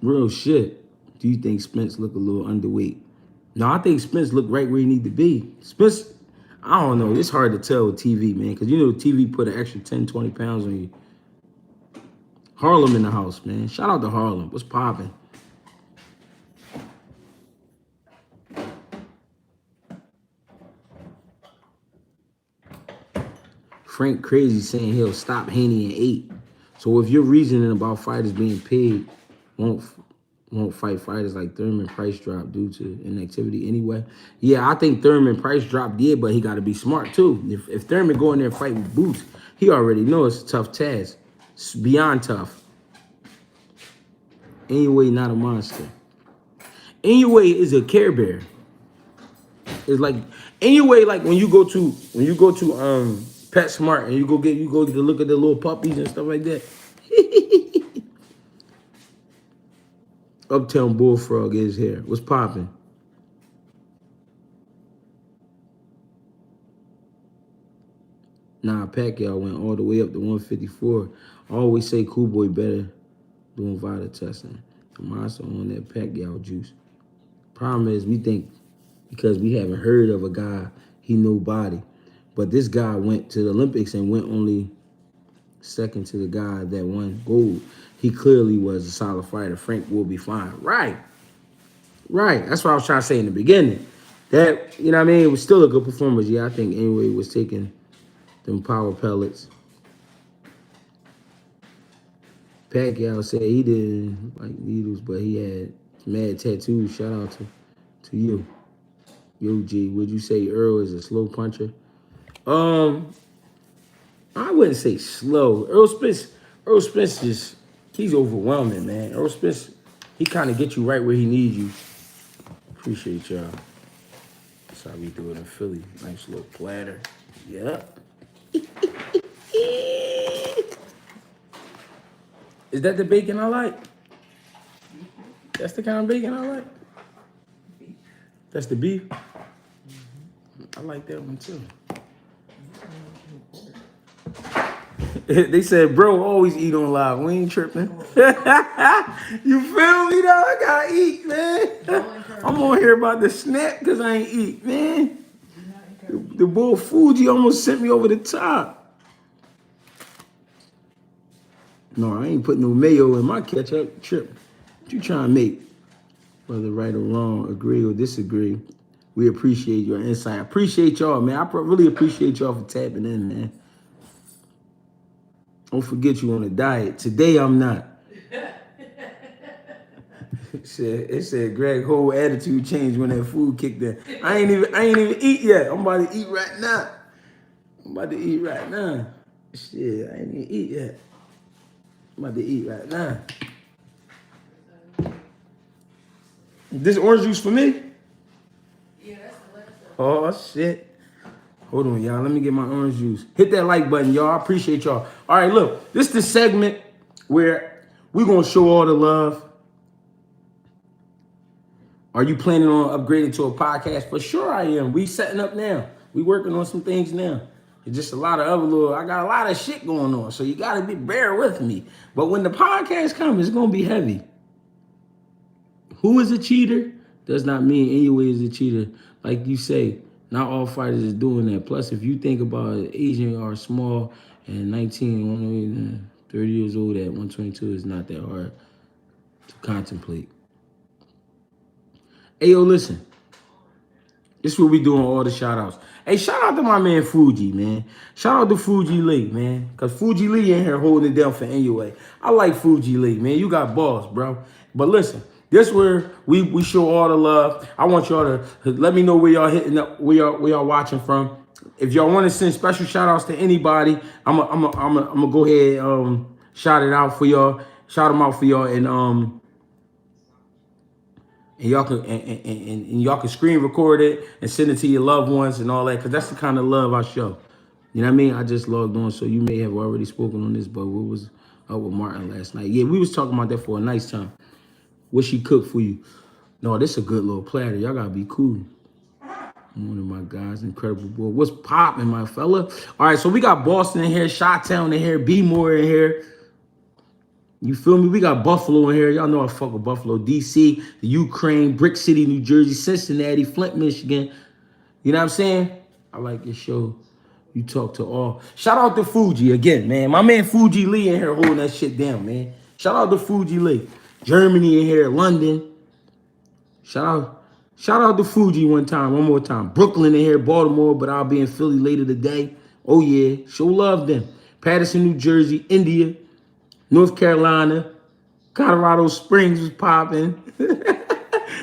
Real shit. Do you think Spence look a little underweight? No, I think Spence look right where he need to be. Spence, I don't know. It's hard to tell with TV, man, because you know TV put an extra 10, 20 pounds on you. Harlem in the house, man. Shout out to Harlem. What's popping? Frank Crazy saying he'll stop Haney at 8. So if your reasoning about fighters being paid won't fight fighters like Thurman, price drop due to inactivity anyway. Yeah, I think Thurman price drop did, but he got to be smart too. If Thurman go in there and fight with Boots, he already knows it's a tough task. It's beyond tough. Anyway, not a monster. Anyway is a Care Bear. It's like anyway, like when you go to PetSmart and you go get to look at the little puppies and stuff like that. Uptown Bullfrog is here. What's popping? Nah, Pacquiao went all the way up to 154. I always say Cool Boy better doing vital testing. The monster on that Pacquiao juice. Problem is, we think because we haven't heard of a guy, he nobody. But this guy went to the Olympics and went only second to the guy that won gold. He clearly was a solid fighter. Frank will be fine. Right. That's what I was trying to say in the beginning. That, you know what I mean? It was still a good performance. Yeah, I think anyway was taking them power pellets. Pacquiao said he didn't like needles, but he had mad tattoos. Shout out to you. Yo, G, would you say Earl is a slow puncher? I wouldn't say slow. Earl Spence just, he's overwhelming, man. Earl Spence, he kind of gets you right where he needs you. Appreciate y'all. That's how we do it in Philly. Nice little platter. Yeah. Is that the bacon I like? That's the kind of bacon I like? That's the beef? I like that one too. They said, bro, always eat on live. We ain't tripping. You feel me, though? I gotta eat, man. I'm on here about to snap because I ain't eat, man. The bull Fuji almost sent me over the top. No, I ain't putting no mayo in my ketchup. Trip. What you trying to make? Whether right or wrong, agree or disagree, we appreciate your insight. I appreciate y'all, man. I really appreciate y'all for tapping in, man. Don't forget you on a diet. Today I'm not. It said Greg whole attitude changed when that food kicked in. I ain't even eat yet. I'm about to eat right now. Shit, I ain't even eat yet. I'm about to eat right now. This orange juice for me?
Yeah, that's the last one.
Oh, shit. Hold on, y'all. Let me get my orange juice. Hit that like button, y'all. I appreciate y'all. All right, look. This is the segment where we're going to show all the love. Are you planning on upgrading to a podcast? For sure I am. We setting up now. We working on some things now. It's just a lot of other I got a lot of shit going on, so you got to bear with me. But when the podcast comes, it's going to be heavy. Who is a cheater does not mean anyway is a cheater. Like you say, not all fighters is doing that. Plus, if you think about it, Asian are small and 19, 30 years old at 122 is not that hard to contemplate. Hey, yo, listen. This is what we doing all the shout outs. Hey, shout out to my man Fuji, man. Shout out to Fuji Lee, man. Because Fuji Lee in here holding it down for NUA. I like Fuji Lee, man. You got balls, bro. But listen, this is where we show all the love. I want y'all to let me know where y'all hitting up, where y'all watching from. If y'all want to send special shout outs to anybody, I'm gonna go ahead shout it out for y'all. Shout them out for y'all and y'all can screen record it and send it to your loved ones and all that, because that's the kind of love I show. You know what I mean? I just logged on, so you may have already spoken on this, but what was up with Martin last night? Yeah, we was talking about that for a nice time. What she cooked for you? No, this is a good little platter. Y'all gotta be cool. One of my guys, incredible boy. What's popping, my fella? All right, so we got Boston in here, Chi-Town in here, B-More in here. You feel me? We got Buffalo in here. Y'all know I fuck with Buffalo. DC, the Ukraine, Brick City, New Jersey, Cincinnati, Flint, Michigan. You know what I'm saying? I like your show. You talk to all. Shout out to Fuji again, man. My man Fuji Lee in here holding that shit down, man. Shout out to Fuji Lee. Germany in here, London. Shout out to Fuji one more time. Brooklyn in here, Baltimore, but I'll be in Philly later today. Oh yeah, show love then. Patterson, New Jersey, India, North Carolina, Colorado Springs was popping.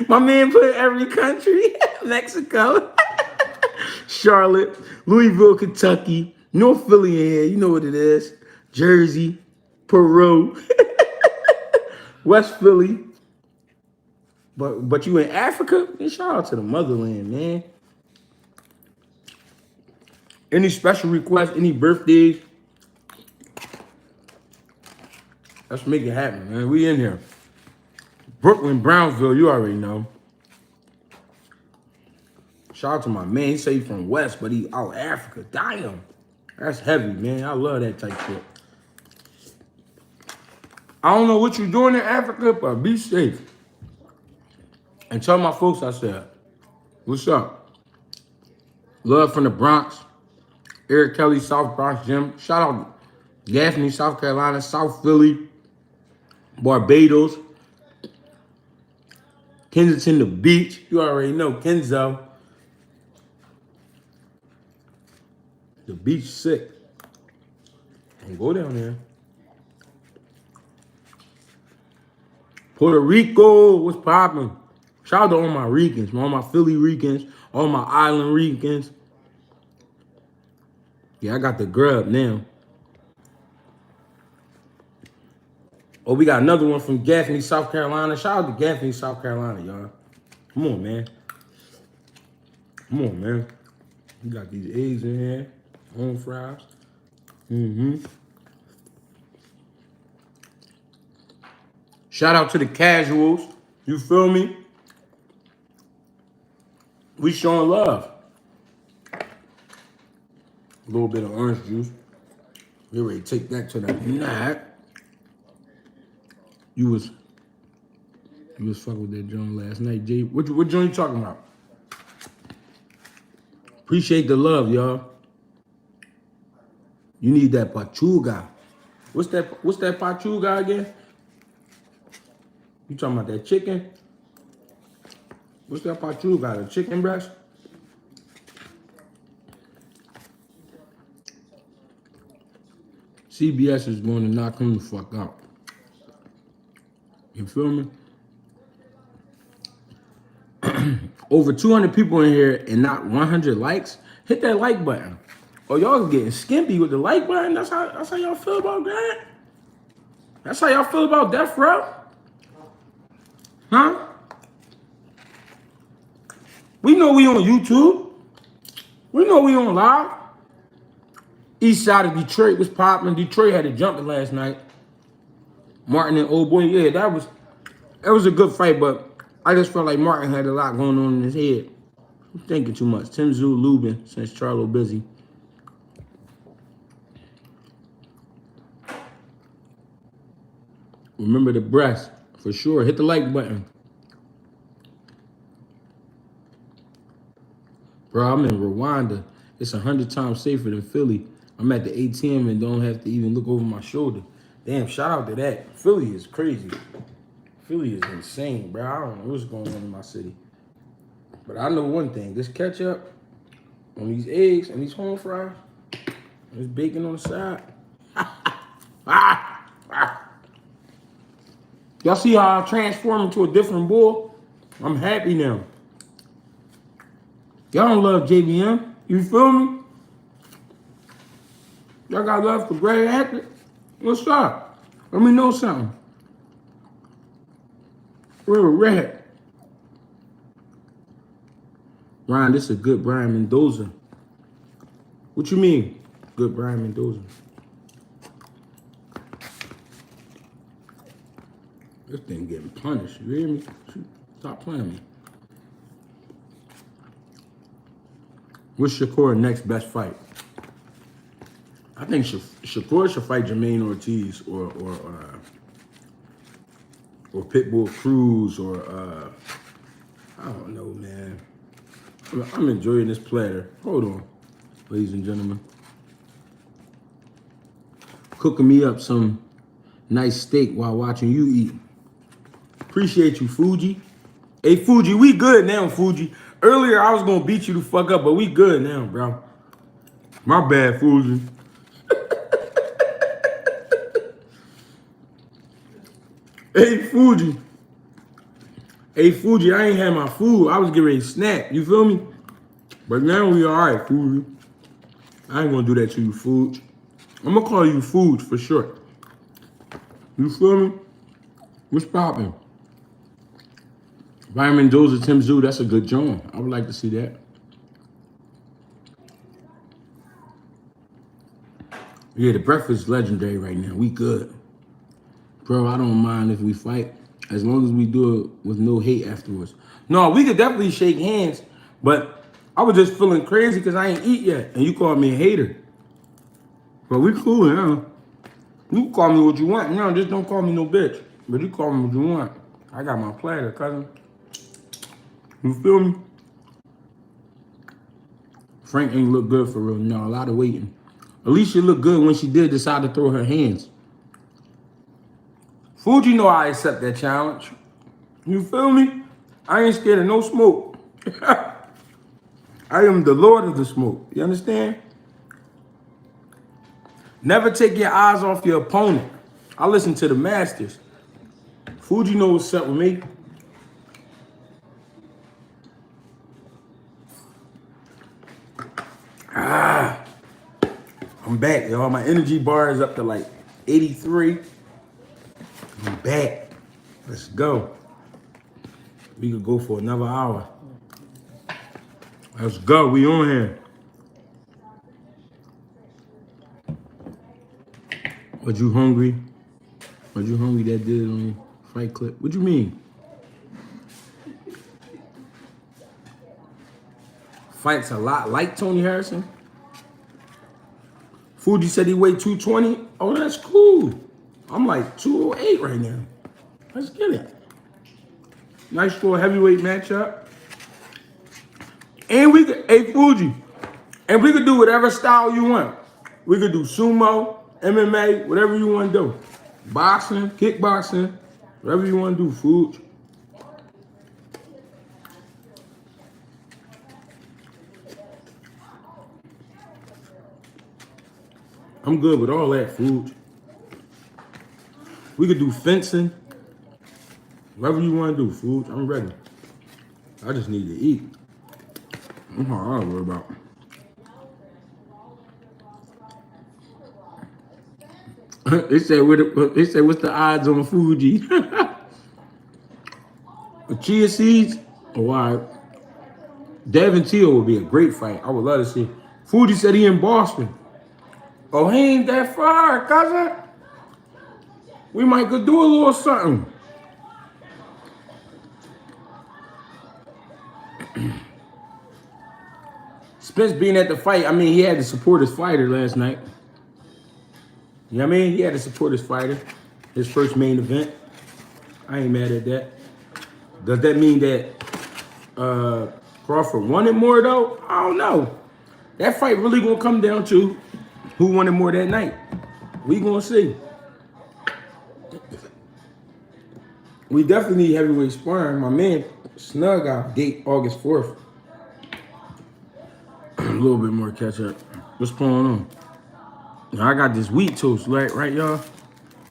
My man put every country. Mexico, Charlotte, Louisville, Kentucky, North Philly in here. You know what it is. Jersey, Peru, West Philly. But you in Africa? Man, shout out to the motherland, man. Any special requests, any birthdays? Let's make it happen, man. We in here. Brooklyn, Brownsville, you already know. Shout out to my man. He say he from West, but he out Africa. Damn. That's heavy, man. I love that type shit. I don't know what you're doing in Africa, but be safe. And tell my folks I said, what's up? Love from the Bronx. Eric Kelly, South Bronx Gym. Shout out Gaffney, South Carolina, South Philly, Barbados, Kensington, the beach. You already know Kenzo. The beach sick. And go down there. Puerto Rico, what's poppin'? Shout out to all my Ricans, all my Philly Ricans, all my Island Ricans. Yeah, I got the grub now. Oh, we got another one from Gaffney, South Carolina. Shout out to Gaffney, South Carolina, y'all. Come on, man. Come on, man. We got these eggs in here. Home fries. Shout out to the casuals. You feel me? We showing love. A little bit of orange juice. We ready to take that to the night. You was fucking with that joint last night, Jay. What joint you talking about? Appreciate the love, y'all. You need that pachuga. What's that pachuga again? You talking about that chicken? What's that pachuga? The chicken breast? CBS is going to knock him the fuck out. You feel me? Over 200 people in here and not 100 likes. Hit that like button. Oh, y'all getting skimpy with the like button? That's how y'all feel about that? That's how y'all feel about Death Row? Huh? We know we on YouTube. We know we on live. East side of Detroit was popping. Detroit had it jumping last night. Martin and Old Boy, yeah, that was a good fight, but I just felt like Martin had a lot going on in his head. I'm thinking too much. Tim Zoo Lubin, since Charlo busy. Remember the breast, for sure. Hit the like button. Bro, I'm in Rwanda. It's 100 times safer than Philly. I'm at the ATM and don't have to even look over my shoulder. Damn, shout out to that. Philly is crazy. Philly is insane, bro. I don't know what's going on in my city. But I know one thing. This ketchup on these eggs and these home fries, and this bacon on the side. Y'all see how I transform into a different bull? I'm happy now. Y'all don't love JVM. You feel me? Y'all got love for GregieCash? What's up? Let me know something. We're red. Ryan, this is a good Brian Mendoza. What you mean, good Brian Mendoza? This thing getting punished, you hear me? Stop playing me. What's Shakur's next best fight? I think Shakur should fight Jermaine Ortiz or Pitbull Cruz or I don't know, man. I'm enjoying this platter. Hold on, ladies and gentlemen. Cooking me up some nice steak while watching you eat. Appreciate you, Fuji. Hey, Fuji, we good now, Fuji. Earlier, I was gonna beat you the fuck up, but we good now, bro. My bad, Fuji. Hey, Fuji. Hey, Fuji, I ain't had my food. I was getting ready to snack. You feel me? But now we all right, Fuji. I ain't gonna do that to you, Fuji. I'm gonna call you Fuji for sure. You feel me? What's popping? Vitamin Dose of Tim Zoo, that's a good joint. I would like to see that. Yeah, the breakfast is legendary right now. We good. Bro, I don't mind if we fight as long as we do it with no hate afterwards. No, we could definitely shake hands, but I was just feeling crazy because I ain't eat yet, and you called me a hater. But we cool now. You can call me what you want. No, just don't call me no bitch. But you call me what you want. I got my platter, cousin. You feel me? Frank ain't look good for real. No, a lot of waiting. Alicia looked good when she did decide to throw her hands. Fuji know I accept that challenge. You feel me? I ain't scared of no smoke. I am the lord of the smoke. You understand? Never take your eyes off your opponent. I listen to the masters. Fuji knows what's up with me. I'm back, y'all. My energy bar is up to like 83. I'm back. Let's go. We could go for another hour. Let's go. We on here. Was you hungry? Was you hungry that did it on your fight clip? What you mean? Fights a lot like Tony Harrison? Fuji said he weighed 220. Oh, that's cool. I'm like 208 right now. Let's get it. Nice little heavyweight matchup. And we could, hey Fuji, and we could do whatever style you want. We could do sumo, MMA, whatever you want to do. Boxing, kickboxing, whatever you want to do, Fuji. I'm good with all that, Fuji. We could do fencing. Whatever you want to do, Fuji. I'm ready. I just need to eat. That's all I worry about. They said, what's the odds on Fuji? Chia seeds? Oh, wow. Devin Teal would be a great fight. I would love to see. Fuji said he in Boston. Oh, he ain't that far, cousin. We might could do a little something. Spence being at the fight, I mean, he had to support his fighter last night. You know what I mean? He had to support his fighter. His first main event. I ain't mad at that. Does that mean that Crawford wanted more, though? I don't know. That fight really gonna come down to who wanted more that night. We gonna see. We definitely need heavyweight sparring. My man Snug out date August 4th. A little bit more catch up. What's going on? Now, I got this wheat toast, right, y'all?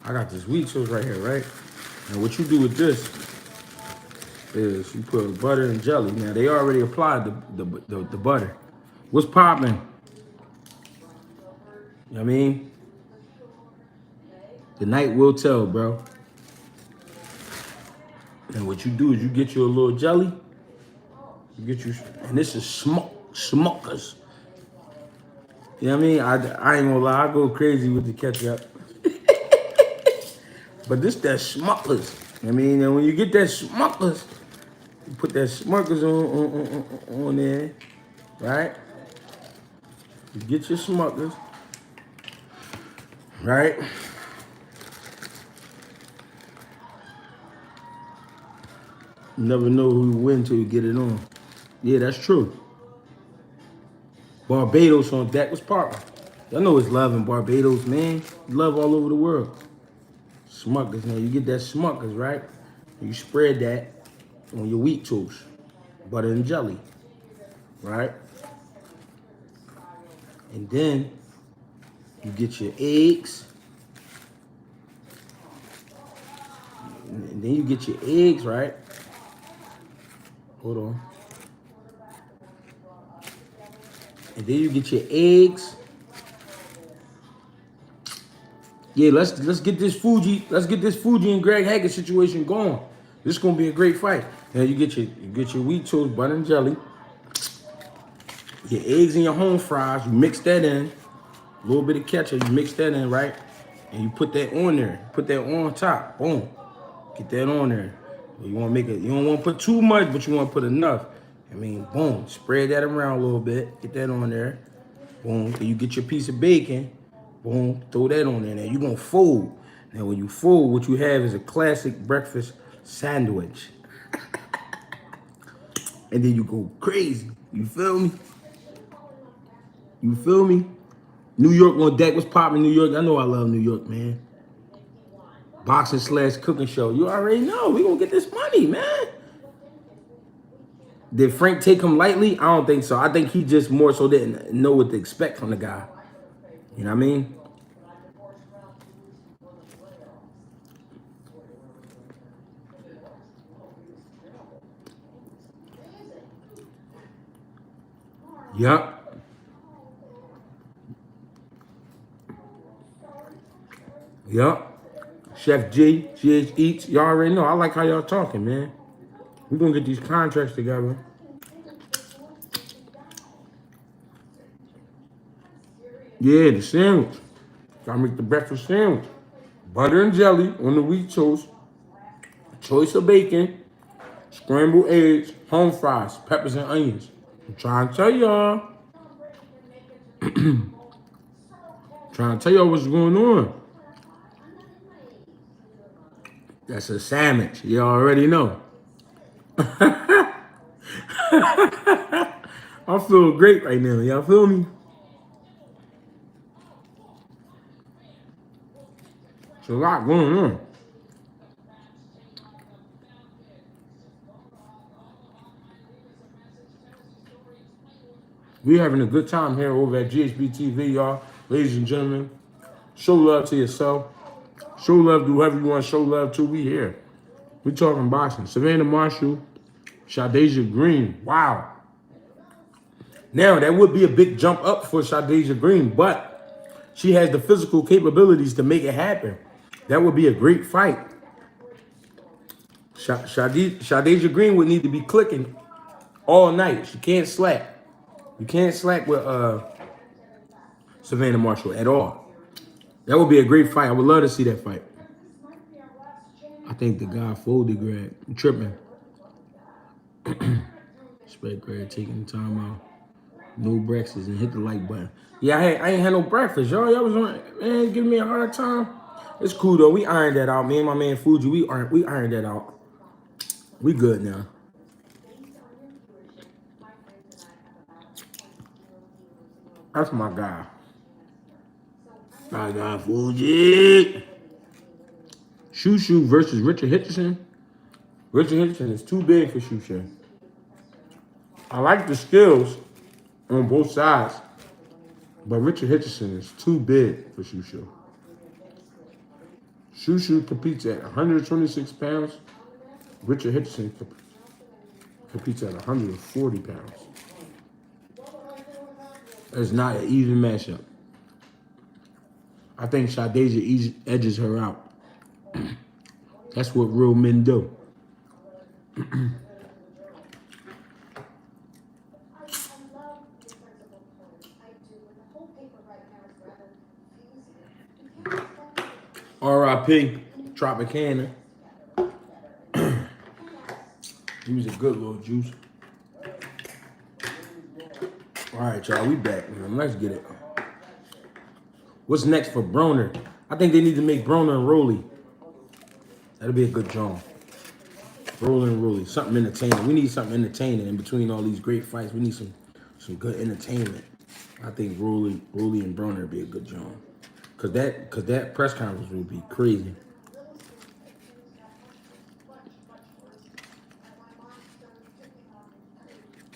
I got this wheat toast right here, right? And what you do with this is you put butter and jelly. Now, they already applied the butter. What's popping? You know what I mean? The night will tell, bro. And what you do is you get you a little jelly. You get you, and this is Smuckers. You know what I mean? I ain't gonna lie, I go crazy with the ketchup. But this that Smuckers. I mean, and when you get that Smuckers, you put that Smuckers on there, right? You get your Smuckers, right? You never know who you win till you get it on. Yeah, that's true. Barbados on deck. What's poppin'? Y'all know it's love in Barbados, man. Love all over the world. Smuckers, now you get that Smuckers, right? You spread that on your wheat toast, butter and jelly, right? And then you get your eggs. And then you get your eggs, right? Hold on. And then you get your eggs. Yeah, let's get this Fuji and Greg Haggard situation going. This is gonna be a great fight. Now you get your wheat toast, butter and jelly, your eggs and your home fries. You mix that in, a little bit of ketchup. You mix that in, right? And you put that on there. Put that on top. Boom. Get that on there. You want to make it. You don't want to put too much, but you want to put enough. I mean, boom. Spread that around a little bit. Get that on there. Boom. Then you get your piece of bacon. Boom. Throw that on there. Now you're gonna fold. Now when you fold, what you have is a classic breakfast sandwich. And then you go crazy. You feel me? You feel me? New York on deck. What's popping in New York? I know I love New York, man. Boxing / cooking show. You already know. We gonna get this money, man. Did Frank take him lightly? I don't think so. I think he just more so didn't know what to expect from the guy. You know what I mean? Yup. Yup. Chef G, GH Eats. Y'all already know. I like how y'all talking, man. We're gonna get these contracts together. Yeah, the sandwich. Gotta make the breakfast sandwich. Butter and jelly on the wheat toast. Choice of bacon. Scrambled eggs. Home fries. Peppers and onions. I'm trying to tell y'all. Trying to tell y'all what's going on. That's a sandwich. You already know. I feel great right now. Y'all feel me? There's a lot going on. We having a good time here over at GHB TV, y'all. Ladies and gentlemen, show love to yourself. Show love to whoever you want to show love to. We here. We talking boxing. Savannah Marshall, Shadeja Green. Wow. Now, that would be a big jump up for Shadeja Green, but she has the physical capabilities to make it happen. That would be a great fight. Shadeja Green would need to be clicking all night. She can't slack. You can't slack with Savannah Marshall at all. That would be a great fight. I would love to see that fight. I think the guy folded Greg. I'm tripping. Respect Greg taking the time out. No breakfast and hit the like button. Yeah, I ain't had no breakfast, y'all. Y'all was on, man, giving me a hard time. It's cool though. We ironed that out. Me and my man Fuji, we ironed that out. We good now. That's my guy. My guy Fuji. Shushu versus Richard Hitchison. Richard Hitchison is too big for Shushu. I like the skills on both sides, but Richard Hitchison is too big for Shushu. Shushu competes at 126 pounds. Richard Hitchison competes at 140 pounds. It's not an even matchup. I think Shadeja edges her out. That's what real men do. R.I.P. Tropicana. He was a good little juice. All right, y'all, we back, man. Let's get it. What's next for Broner? I think they need to make Broner and Rolly. That'll be a good job. Rolly and Rolly, something entertaining. We need something entertaining in between all these great fights. We need some good entertainment. I think Rolly and Broner would be a good job. Cause that press conference would be crazy.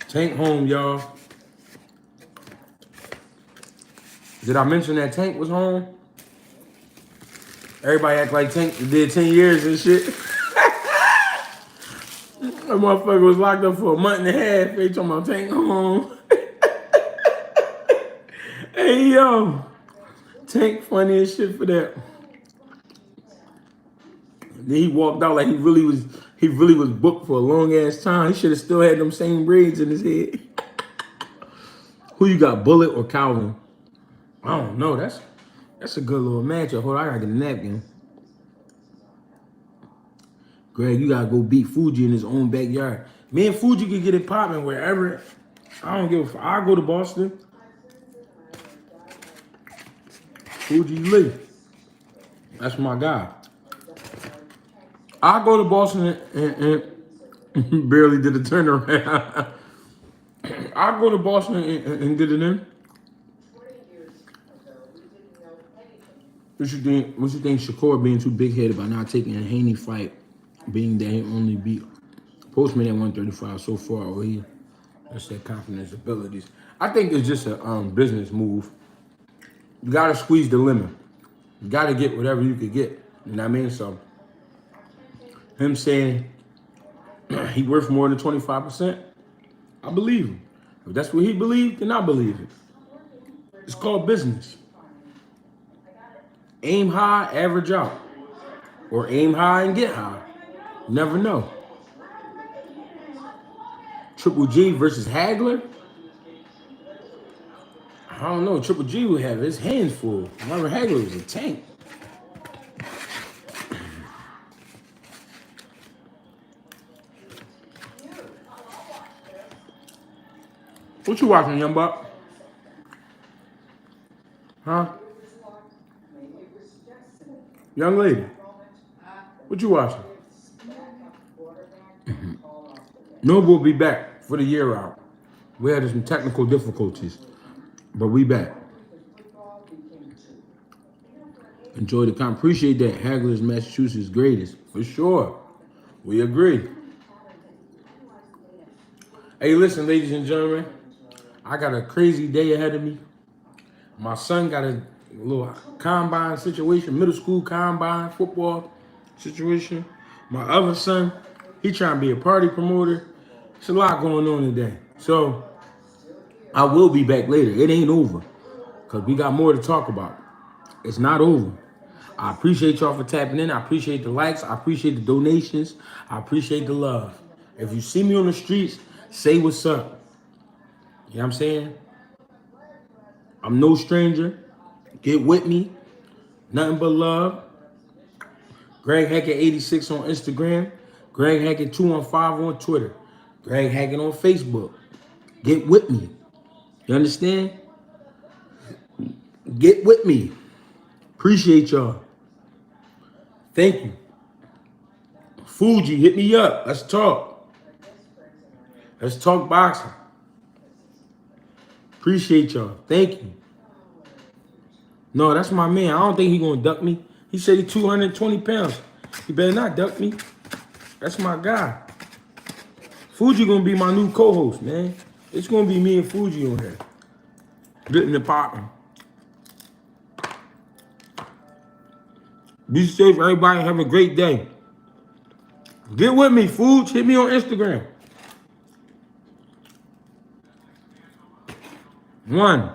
Tank home, y'all. Did I mention that Tank was home? Everybody act like Tank did 10 years and shit. That motherfucker was locked up for a month and a half. They talking about Tank home. Hey, yo. Tank funny as shit for that. Then he walked out like he really was booked for a long ass time. He should have still had them same braids in his head. Who you got, Bullet or Calvin? I don't know. That's a good little matchup. Hold on, I gotta get a napkin. Greg, you gotta go beat Fuji in his own backyard. Me and Fuji can get it popping wherever. I don't give a fuck. I'll go to Boston. Fuji Lee. That's my guy. I'll go to Boston and barely did a turnaround. I'll go to Boston and get it in. What you think Shakur being too big-headed by not taking a Haney fight, being that he only beat Postman at 135 so far, or that's their confidence abilities. I think it's just a business move. You gotta squeeze the limit. You gotta get whatever you could get. You know what I mean? So him saying he worth more than 25%, I believe him. If that's what he believed, then I believe it. It's called business. Aim high, average out. Or aim high and get high. You never know. Triple G versus Hagler? I don't know. Triple G would have his hands full. Remember, Hagler was a tank. What you watching, young buck? Huh? Young lady, what you watching? Noble will be back for the year out. We had some technical difficulties, but we back. Enjoy the time. Appreciate that. Hagler's Massachusetts greatest. For sure. We agree. Hey, listen, ladies and gentlemen. I got a crazy day ahead of me. My son got a little combine situation, middle school combine football situation. My other son, he trying to be a party promoter. It's a lot going on today. So I will be back later. It ain't over because we got more to talk about. It's not over. I appreciate y'all for tapping in. I appreciate the likes. I appreciate the donations. I appreciate the love. If you see me on the streets, say what's up. You know what I'm saying? I'm no stranger. Get with me. Nothing but love. Greg Hackett 86 on Instagram. Greg Hackett 215 on Twitter. Greg Hackett on Facebook. Get with me. You understand? Get with me. Appreciate y'all. Thank you. Fuji, hit me up. Let's talk. Let's talk boxing. Appreciate y'all. Thank you. No, that's my man. I don't think he gonna duck me. He said he 220 pounds. He better not duck me. That's my guy. Fuji gonna be my new co-host, man. It's gonna be me and Fuji on here. Getting the popping. Be safe, everybody. Have a great day. Get with me, Fuji. Hit me on Instagram. 1.